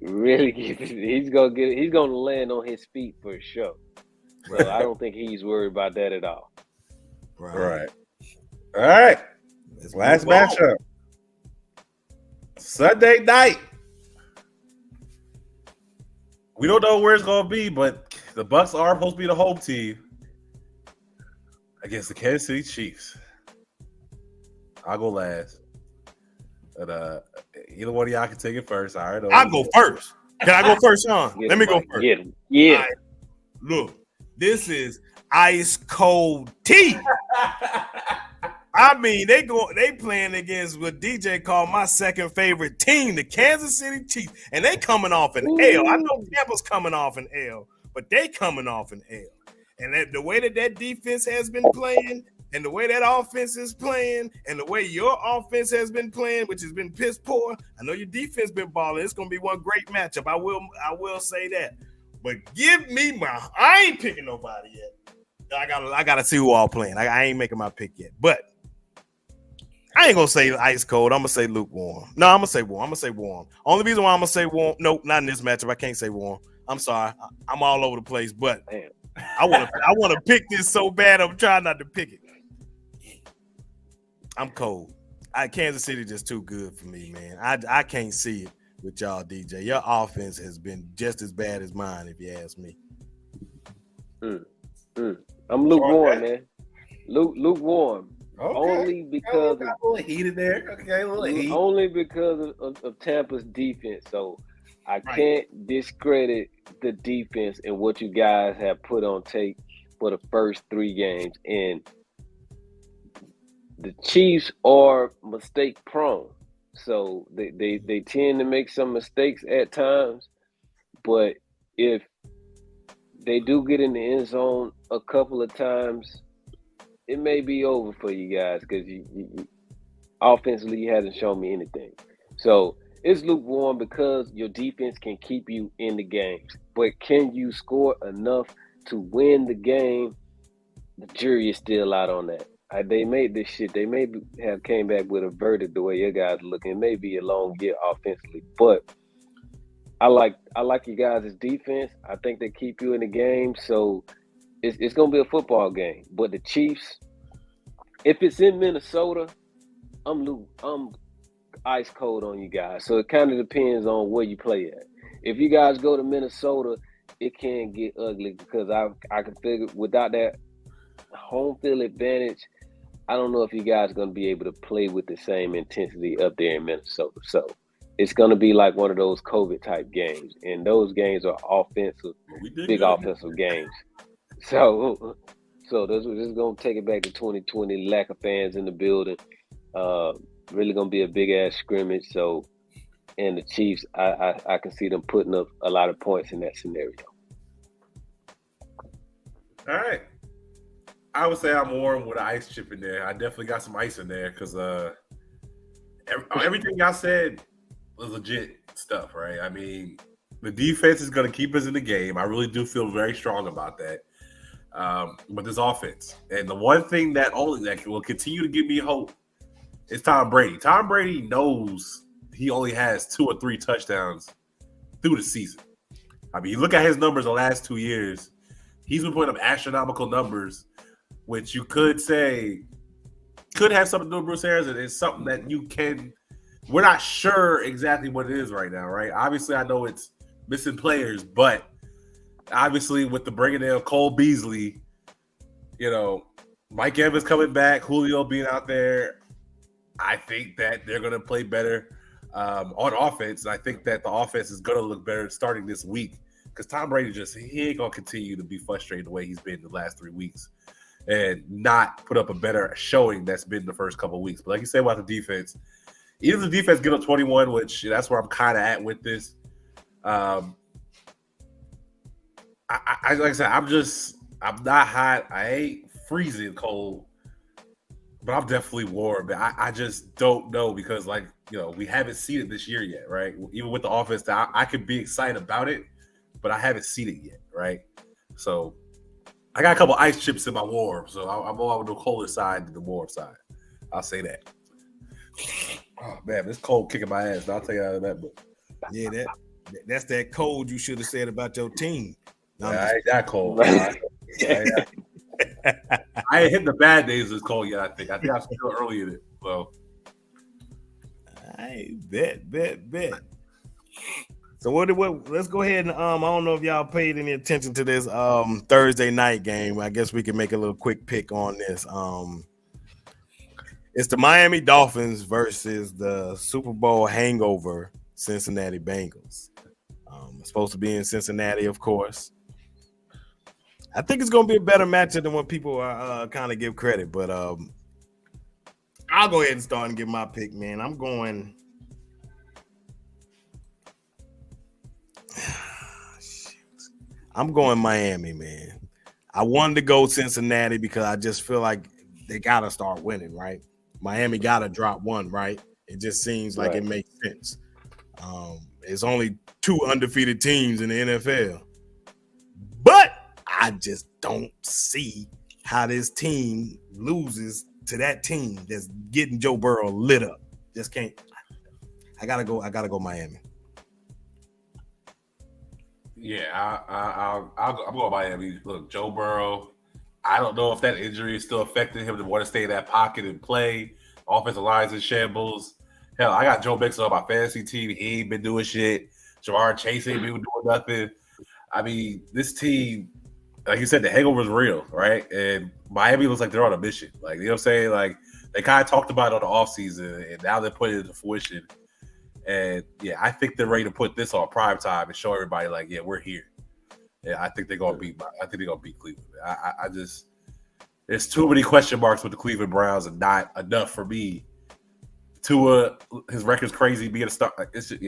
Speaker 2: really he's gonna land on his feet for sure. So I don't think he's worried about that at all.
Speaker 1: Right. All right. Last matchup. Sunday night. We don't know where it's gonna be, but the Bucs are supposed to be the home team against the Kansas City Chiefs. I'll go last. But either one of y'all can take it first. I already know.
Speaker 3: I'll go first. Can I go first, Sean? Let me go first.
Speaker 2: Yeah.
Speaker 3: Right. Look, this is ice cold tea. I mean, they playing against what DJ called my second favorite team, the Kansas City Chiefs, and they coming off an L. I know Tampa's coming off an L, but they coming off an L. And the way that defense has been playing, and the way that offense is playing, and the way your offense has been playing, which has been piss poor. I know your defense been balling. It's gonna be one great matchup. I will say that. But give me I ain't picking nobody yet. I gotta see who all playing. I ain't making my pick yet. But I ain't gonna say ice cold. I'm gonna say lukewarm. No, I'm gonna say warm. Only reason why I'm gonna say warm. Nope, not in this matchup. I can't say warm. I'm sorry. I'm all over the place, but I want to pick this so bad. I'm trying not to pick it. I'm cold. Kansas City just too good for me, man. I can't see it with y'all, DJ. Your offense has been just as bad as mine, if you ask me.
Speaker 2: I'm lukewarm, man. Lukewarm.
Speaker 1: Okay.
Speaker 2: Only because
Speaker 1: a little heated there. Okay, a little heat.
Speaker 2: Only because of Tampa's defense. So I can't discredit the defense and what you guys have put on tape for the first 3 games. And the Chiefs are mistake prone. So they tend to make some mistakes at times. But if they do get in the end zone a couple of times, it may be over for you guys because you offensively you hasn't shown me anything. So it's lukewarm because your defense can keep you in the games. But can you score enough to win the game? The jury is still out on that. They made this shit. They may have came back with a verdict the way your guys are looking. It may be a long year offensively, but I like you guys' defense. I think they keep you in the game. So it's gonna be a football game. But the Chiefs, if it's in Minnesota, I'm ice cold on you guys. So it kind of depends on where you play at. If you guys go to Minnesota, it can get ugly because I can figure without that home field advantage, I don't know if you guys are going to be able to play with the same intensity up there in Minnesota. So it's going to be like one of those COVID type games, and those games are big offensive games. So this is going to take it back to 2020. Lack of fans in the building. Really going to be a big ass scrimmage. So, and the Chiefs, I can see them putting up a lot of points in that scenario.
Speaker 1: All right. I would say I'm warm with an ice chip in there. I definitely got some ice in there because everything y'all said was legit stuff, right? I mean, the defense is going to keep us in the game. I really do feel very strong about that. But this offense, and the one thing that will continue to give me hope is Tom Brady. Tom Brady knows he only has 2 or 3 touchdowns through the season. I mean, you look at his numbers the last 2 years. He's been putting up astronomical numbers, which you could say could have something to do with Bruce Arians. It's something that we're not sure exactly what it is right now, right? Obviously, I know it's missing players, but obviously with the bringing in Cole Beasley, Mike Evans coming back, Julio being out there, I think that they're going to play better on offense. And I think that the offense is going to look better starting this week because Tom Brady he ain't going to continue to be frustrated the way he's been the last 3 weeks and not put up a better showing that's been the first couple of weeks. But like you said about the defense, even the defense get up 21, which that's where I'm kind of at with this. Like I said, I'm not hot. I ain't freezing cold. But I'm definitely warm. But I just don't know because, like, we haven't seen it this year yet, right? Even with the offense, I could be excited about it, but I haven't seen it yet, right? So I got a couple ice chips in my warm, so I'm more on the colder side than the warm side. I'll say that. Oh man, this cold kicking my ass. I'll tell you out of that. But
Speaker 3: Yeah, that's that cold you should have said about your team. No,
Speaker 1: I ain't that cold. I ain't hitting the bad days as cold yet. I think I'm still early in it. So
Speaker 3: I bet. So what? Let's go ahead and I don't know if y'all paid any attention to this Thursday night game. I guess we can make a little quick pick on this. It's the Miami Dolphins versus the Super Bowl hangover Cincinnati Bengals. It's supposed to be in Cincinnati, of course. I think it's going to be a better matchup than what people kind of give credit. But I'll go ahead and start and give my pick, man. I'm going. I'm going Miami, man. I wanted to go Cincinnati because I just feel like they got to start winning, right? Miami got to drop one, right? It just seems like it makes sense. There's only 2 undefeated teams in the NFL. But I just don't see how this team loses to that team that's getting Joe Burrow lit up. Just can't. I gotta go Miami.
Speaker 1: yeah, I'm going Miami. Look, Joe Burrow. I don't know if that injury is still affecting him to want to stay in that pocket and play. Offensive line's in shambles. Hell, I got Joe Mixon on my fantasy team. He ain't been doing shit. Jamar Chase ain't been doing nothing. I mean, this team, like you said, the hangover is real, right? And Miami looks like they're on a mission. Like, you know what I'm saying? Like, they kind of talked about it on the offseason, and now they're putting it into fruition. And, yeah, I think they're ready to put this on prime time and show everybody, like, yeah, we're here. Yeah, I think they're gonna beat Cleveland. I just there's too many question marks with the Cleveland Browns and not enough for me. Tua, his record's crazy. Being a star, it's just,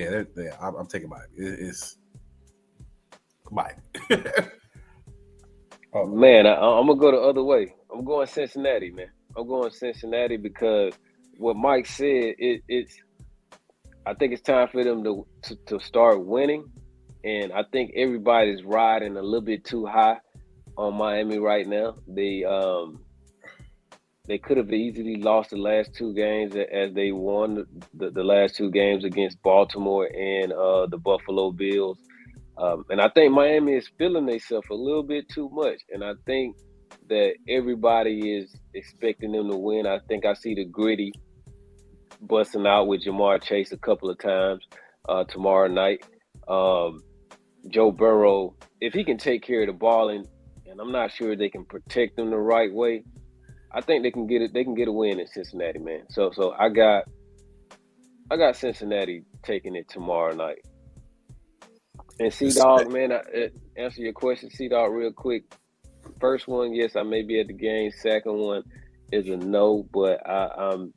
Speaker 1: I'm taking mine. It's mine.
Speaker 2: Oh man, I'm gonna go the other way. I'm going Cincinnati, man. I'm going Cincinnati because what Mike said, it's. I think it's time for them to start winning. And I think everybody's riding a little bit too high on Miami right now. They could have easily lost the last 2 games as they won the last 2 games against Baltimore and the Buffalo Bills. And I think Miami is feeling themselves a little bit too much. And I think that everybody is expecting them to win. I think I see the gritty busting out with Jamar Chase a couple of times tomorrow night. Joe Burrow, if he can take care of the ball, and I'm not sure they can protect him the right way, I think they can get it. They can get a win in Cincinnati, man. So I got Cincinnati taking it tomorrow night. And C-Dog, man, answer your question, C-Dog, real quick. First one, yes, I may be at the game. Second one is a no, but I'm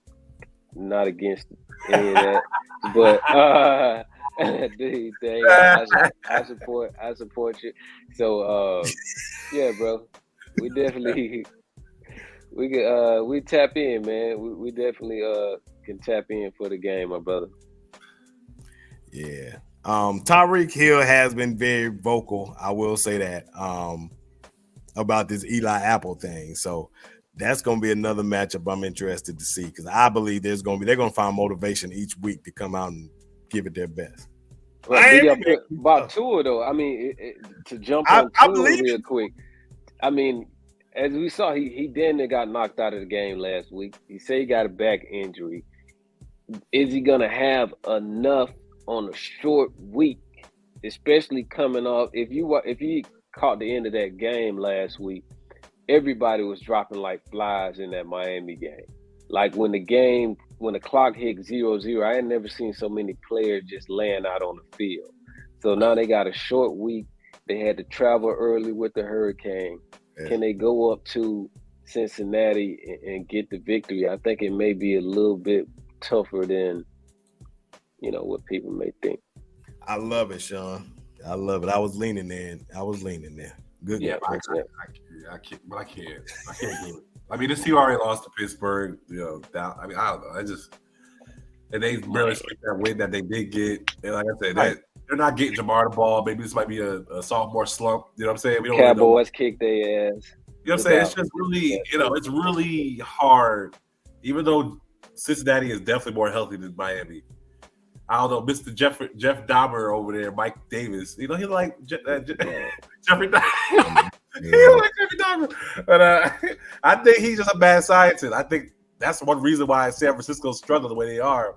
Speaker 2: not against any of that. But dude, I support you. So yeah, bro, we definitely we tap in, man. We definitely can tap in for the game, my brother.
Speaker 3: Yeah. Tyreek Hill has been very vocal, I will say that, about this Eli Apple thing. So that's going to be another matchup I'm interested to see because I believe they're going to find motivation each week to come out and give it their best.
Speaker 2: About Tua, though, I mean, to jump on Tua real quick, I mean, as we saw, he then got knocked out of the game last week. He said he got a back injury. Is he going to have enough on a short week, especially coming off? If you caught the end of that game last week, everybody was dropping like flies in that Miami game. Like when the clock hit 0-0, I had never seen so many players just laying out on the field. So now they got a short week. They had to travel early with the hurricane. Yeah. Can they go up to Cincinnati and get the victory? I think it may be a little bit tougher than what people may think.
Speaker 3: I love it, Sean. I love it. I was leaning there. Good.
Speaker 1: Yeah, I can't do it. I mean, this team already lost to Pittsburgh. Down. I mean, I don't know. And they barely expect that win that they did get. And like I said, they're not getting Jamar the ball. Maybe this might be a sophomore slump. You know what I'm saying? We don't
Speaker 2: Cowboys kick their ass.
Speaker 1: You know what I'm saying? It's just really, it's really hard. Even though Cincinnati is definitely more healthy than Miami. I don't know, Mr. Jeff Dahmer over there, Mike Davis. He like Jeffrey Dahmer. He like Jeffrey Dahmer. But I think he's just a bad scientist. I think that's one reason why San Francisco struggled the way they are,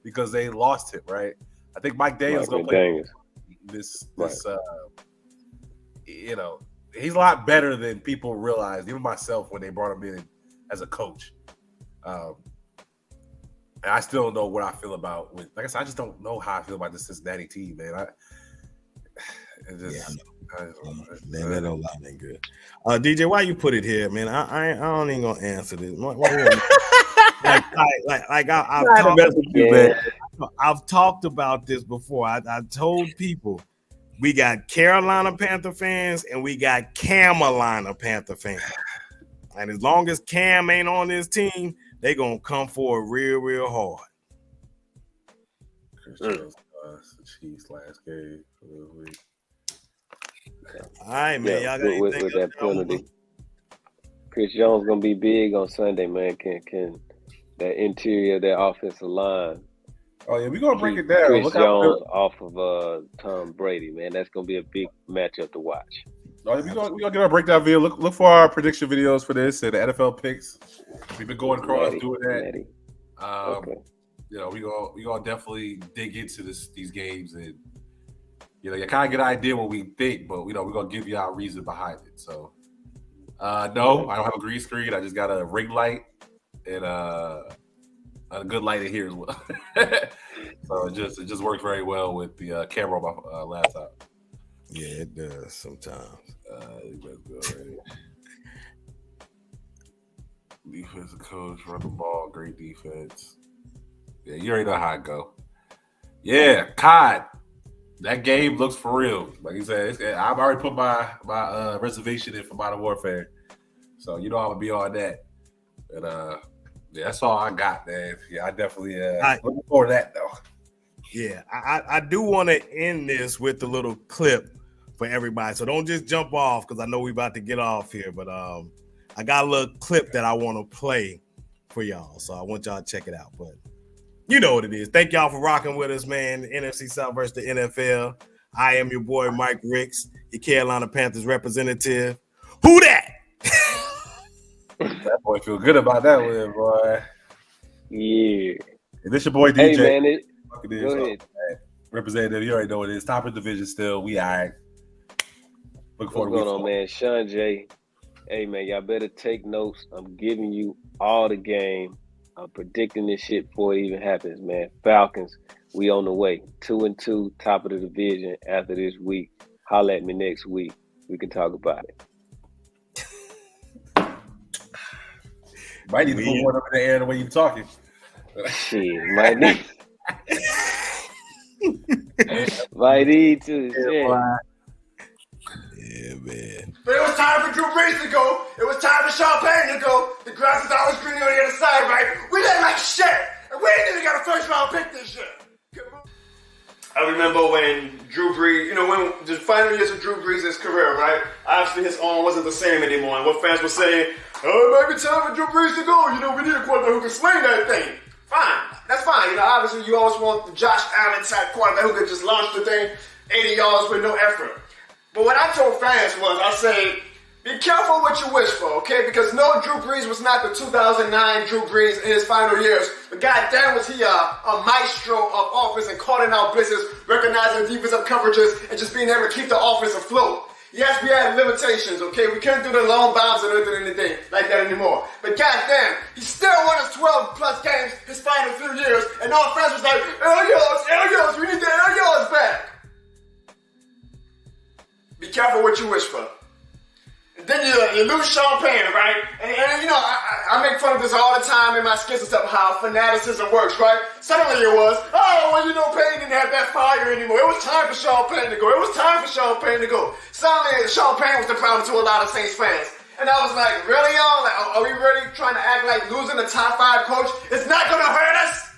Speaker 1: because they lost him, right? I think Mike Daniels going to play this he's a lot better than people realize, even myself, when they brought him in as a coach. And I still don't know what I feel about like I said, I just don't know how I feel about the Cincinnati team, man.
Speaker 3: That don't line ain't good. DJ, why you put it here, man? I don't even gonna answer this. I've talked about this before. I told people we got Carolina Panther fans and we got Carolina Panther fans. And as long as Cam ain't on this team, they gonna come for it real hard.
Speaker 1: The Chiefs last game for the week.
Speaker 3: All right, man. Y'all got
Speaker 2: with that penalty. Chris Jones gonna be big on Sunday, man. Can that interior of their offensive line?
Speaker 1: Oh yeah, we're gonna break it down.
Speaker 2: Chris Jones off of Tom Brady, man. That's gonna be a big matchup to watch.
Speaker 1: Oh, we're gonna get our breakdown video. Look for our prediction videos for this and the NFL picks. We've been going across doing that. Okay. We gonna definitely dig into these games, and you kind of get an idea what we think, but we're gonna give you our reason behind it. So no, I don't have a green screen. I just got a ring light and a good light in here as well. So it just works very well with the camera on my laptop.
Speaker 3: Yeah, it does sometimes.
Speaker 1: Defensive coach, run the ball, great defense. Yeah, you already know how it go. Yeah, COD. That game looks for real. Like you said, I've already put my reservation in for Modern Warfare. So I'm gonna be on that. And that's all I got, man. Yeah, I definitely looking forward to that though.
Speaker 3: Yeah, I do want to end this with a little clip for everybody. So don't just jump off, because I know we're about to get off here. But I got a little clip that I want to play for y'all. So I want y'all to check it out. But you know what it is. Thank y'all for rocking with us, man. The NFC South versus the NFL. I am your boy, Mike Ricks, your Carolina Panthers representative. Who that?
Speaker 1: That boy feel good about that one, boy.
Speaker 2: Yeah.
Speaker 1: And this your boy DJ.
Speaker 2: Hey, man, go ahead.
Speaker 1: Representative, you already know what it is. Top of the division still. We all right. Looking forward to
Speaker 2: what's going on, man? Sean J. Hey, man, y'all better take notes. I'm giving you all the game. I'm predicting this shit before it even happens, man. Falcons, we on the way. 2-2, top of the division after this week. Holla at me next week. We can talk about it.
Speaker 1: Might need to put one up in the air the way you're talking.
Speaker 2: Shit, might need. Might need to.
Speaker 3: Yeah, man.
Speaker 4: But it was time for Drew Brees to go. It was time for Sean Payton to go. The grass is always greener on the other side, right? We didn't like shit. And we ain't even got a first round pick this year. I remember when Drew Brees, when the final years of Drew Brees' career, right? Obviously his arm wasn't the same anymore. And what fans were saying, it might be time for Drew Brees to go. We need a quarterback who can sling that thing. Fine. That's fine. Obviously you always want the Josh Allen type quarterback who could just launch the thing 80 yards with no effort. But what I told fans was, I said, be careful what you wish for, okay? Because no, Drew Brees was not the 2009 Drew Brees in his final years. But goddamn was he a maestro of offense and calling out blitzes, recognizing defensive coverages, and just being able to keep the offense afloat. Yes, we had limitations, okay? We couldn't do the long bombs and anything like that anymore. But goddamn, he still won us 12-plus games his final few years, and all fans was like, air yards, we need the air yards back. Be careful what you wish for. And then you lose Sean Payton, right? And I make fun of this all the time in my skits and stuff, how fanaticism works, right? Suddenly it was, Payton didn't have that fire anymore. It was time for Sean Payton to go. Suddenly Sean Payton was the problem to a lot of Saints fans. And I was like, really, y'all? Like, are we really trying to act like losing the top 5 coach is not going to hurt us?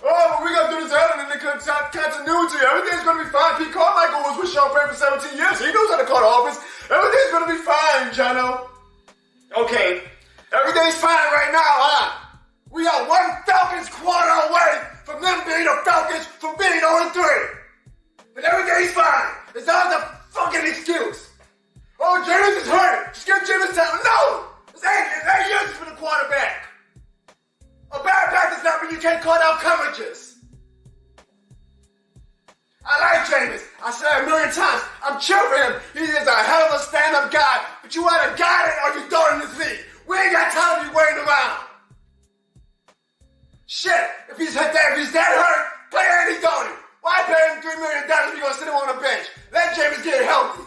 Speaker 4: Oh, but we're going to do this other than the continuity. Everything's going to be fine. Pete Carmichael was with Sean Payton for 17 years. He knows how to call the offense. Everything's going to be fine, Jono. Okay, everything's fine right now, huh? We are one Falcons quarter away from them being the Falcons from being 0-3. But everything's fine. It's not a fucking excuse. Oh, Jameis is hurt. Just give Jameis time. No! It's 8 years for the quarterback. A bad back does not mean you can't call out coverages. I like Jameis. I said it a million times. I'm cheering for him. He is a hell of a stand-up guy. But you either got it or you don't in this league. We ain't got time to be waiting around. Shit. If he's that hurt, play Andy Dalton. Why pay him $3 million if you're going to sit him on the bench? Let Jameis get healthy.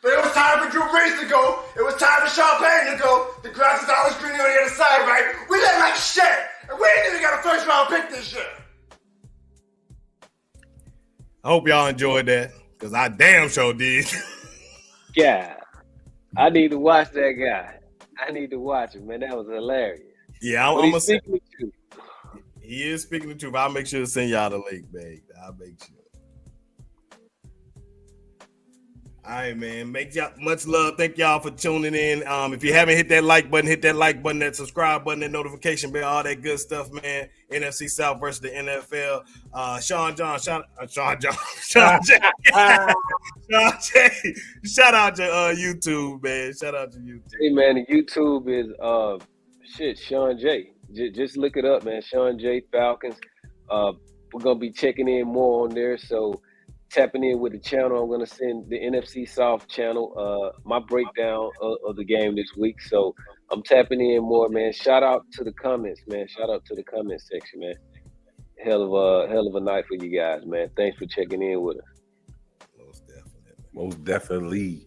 Speaker 4: But it was time for Drew Brees to go. It was time for Sean Payton to go. The grass is always greener on the other side, right? We look like shit. And we ain't even got a first-round pick this year.
Speaker 3: I hope y'all enjoyed that, because I damn sure did.
Speaker 2: Yeah. I need to watch that guy. I need to watch him, man. That was hilarious.
Speaker 3: Yeah, I'm going to say.
Speaker 2: Speaking the truth.
Speaker 3: He is speaking the truth. I'll make sure to send y'all the link, man. I'll make sure. All right, man. Make y'all much love. Thank y'all for tuning in. If you haven't hit that like button, that subscribe button, that notification bell, all that good stuff, man. NFC South versus the NFL. Sean J. Shout out to YouTube, man. Shout out to YouTube.
Speaker 2: Hey, man, the YouTube is Sean J. Just look it up, man. Sean J. Falcons. We're gonna be checking in more on there, so tapping in with the channel. I'm going to send the NFC South channel my breakdown of the game this week. So I'm tapping in more, man. Shout out to the comments, man. Shout out to the comment section, man. Hell of a night for you guys, man. Thanks for checking in with us.
Speaker 1: Most definitely.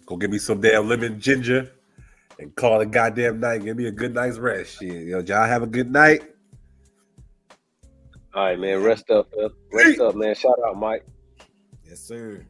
Speaker 1: Go get me some damn lemon ginger and call it a goddamn night. Give me a good night's rest. Shit. Y'all have a good night.
Speaker 2: All right, man. Rest up, man. Shout out, Mike.
Speaker 3: Yes, sir.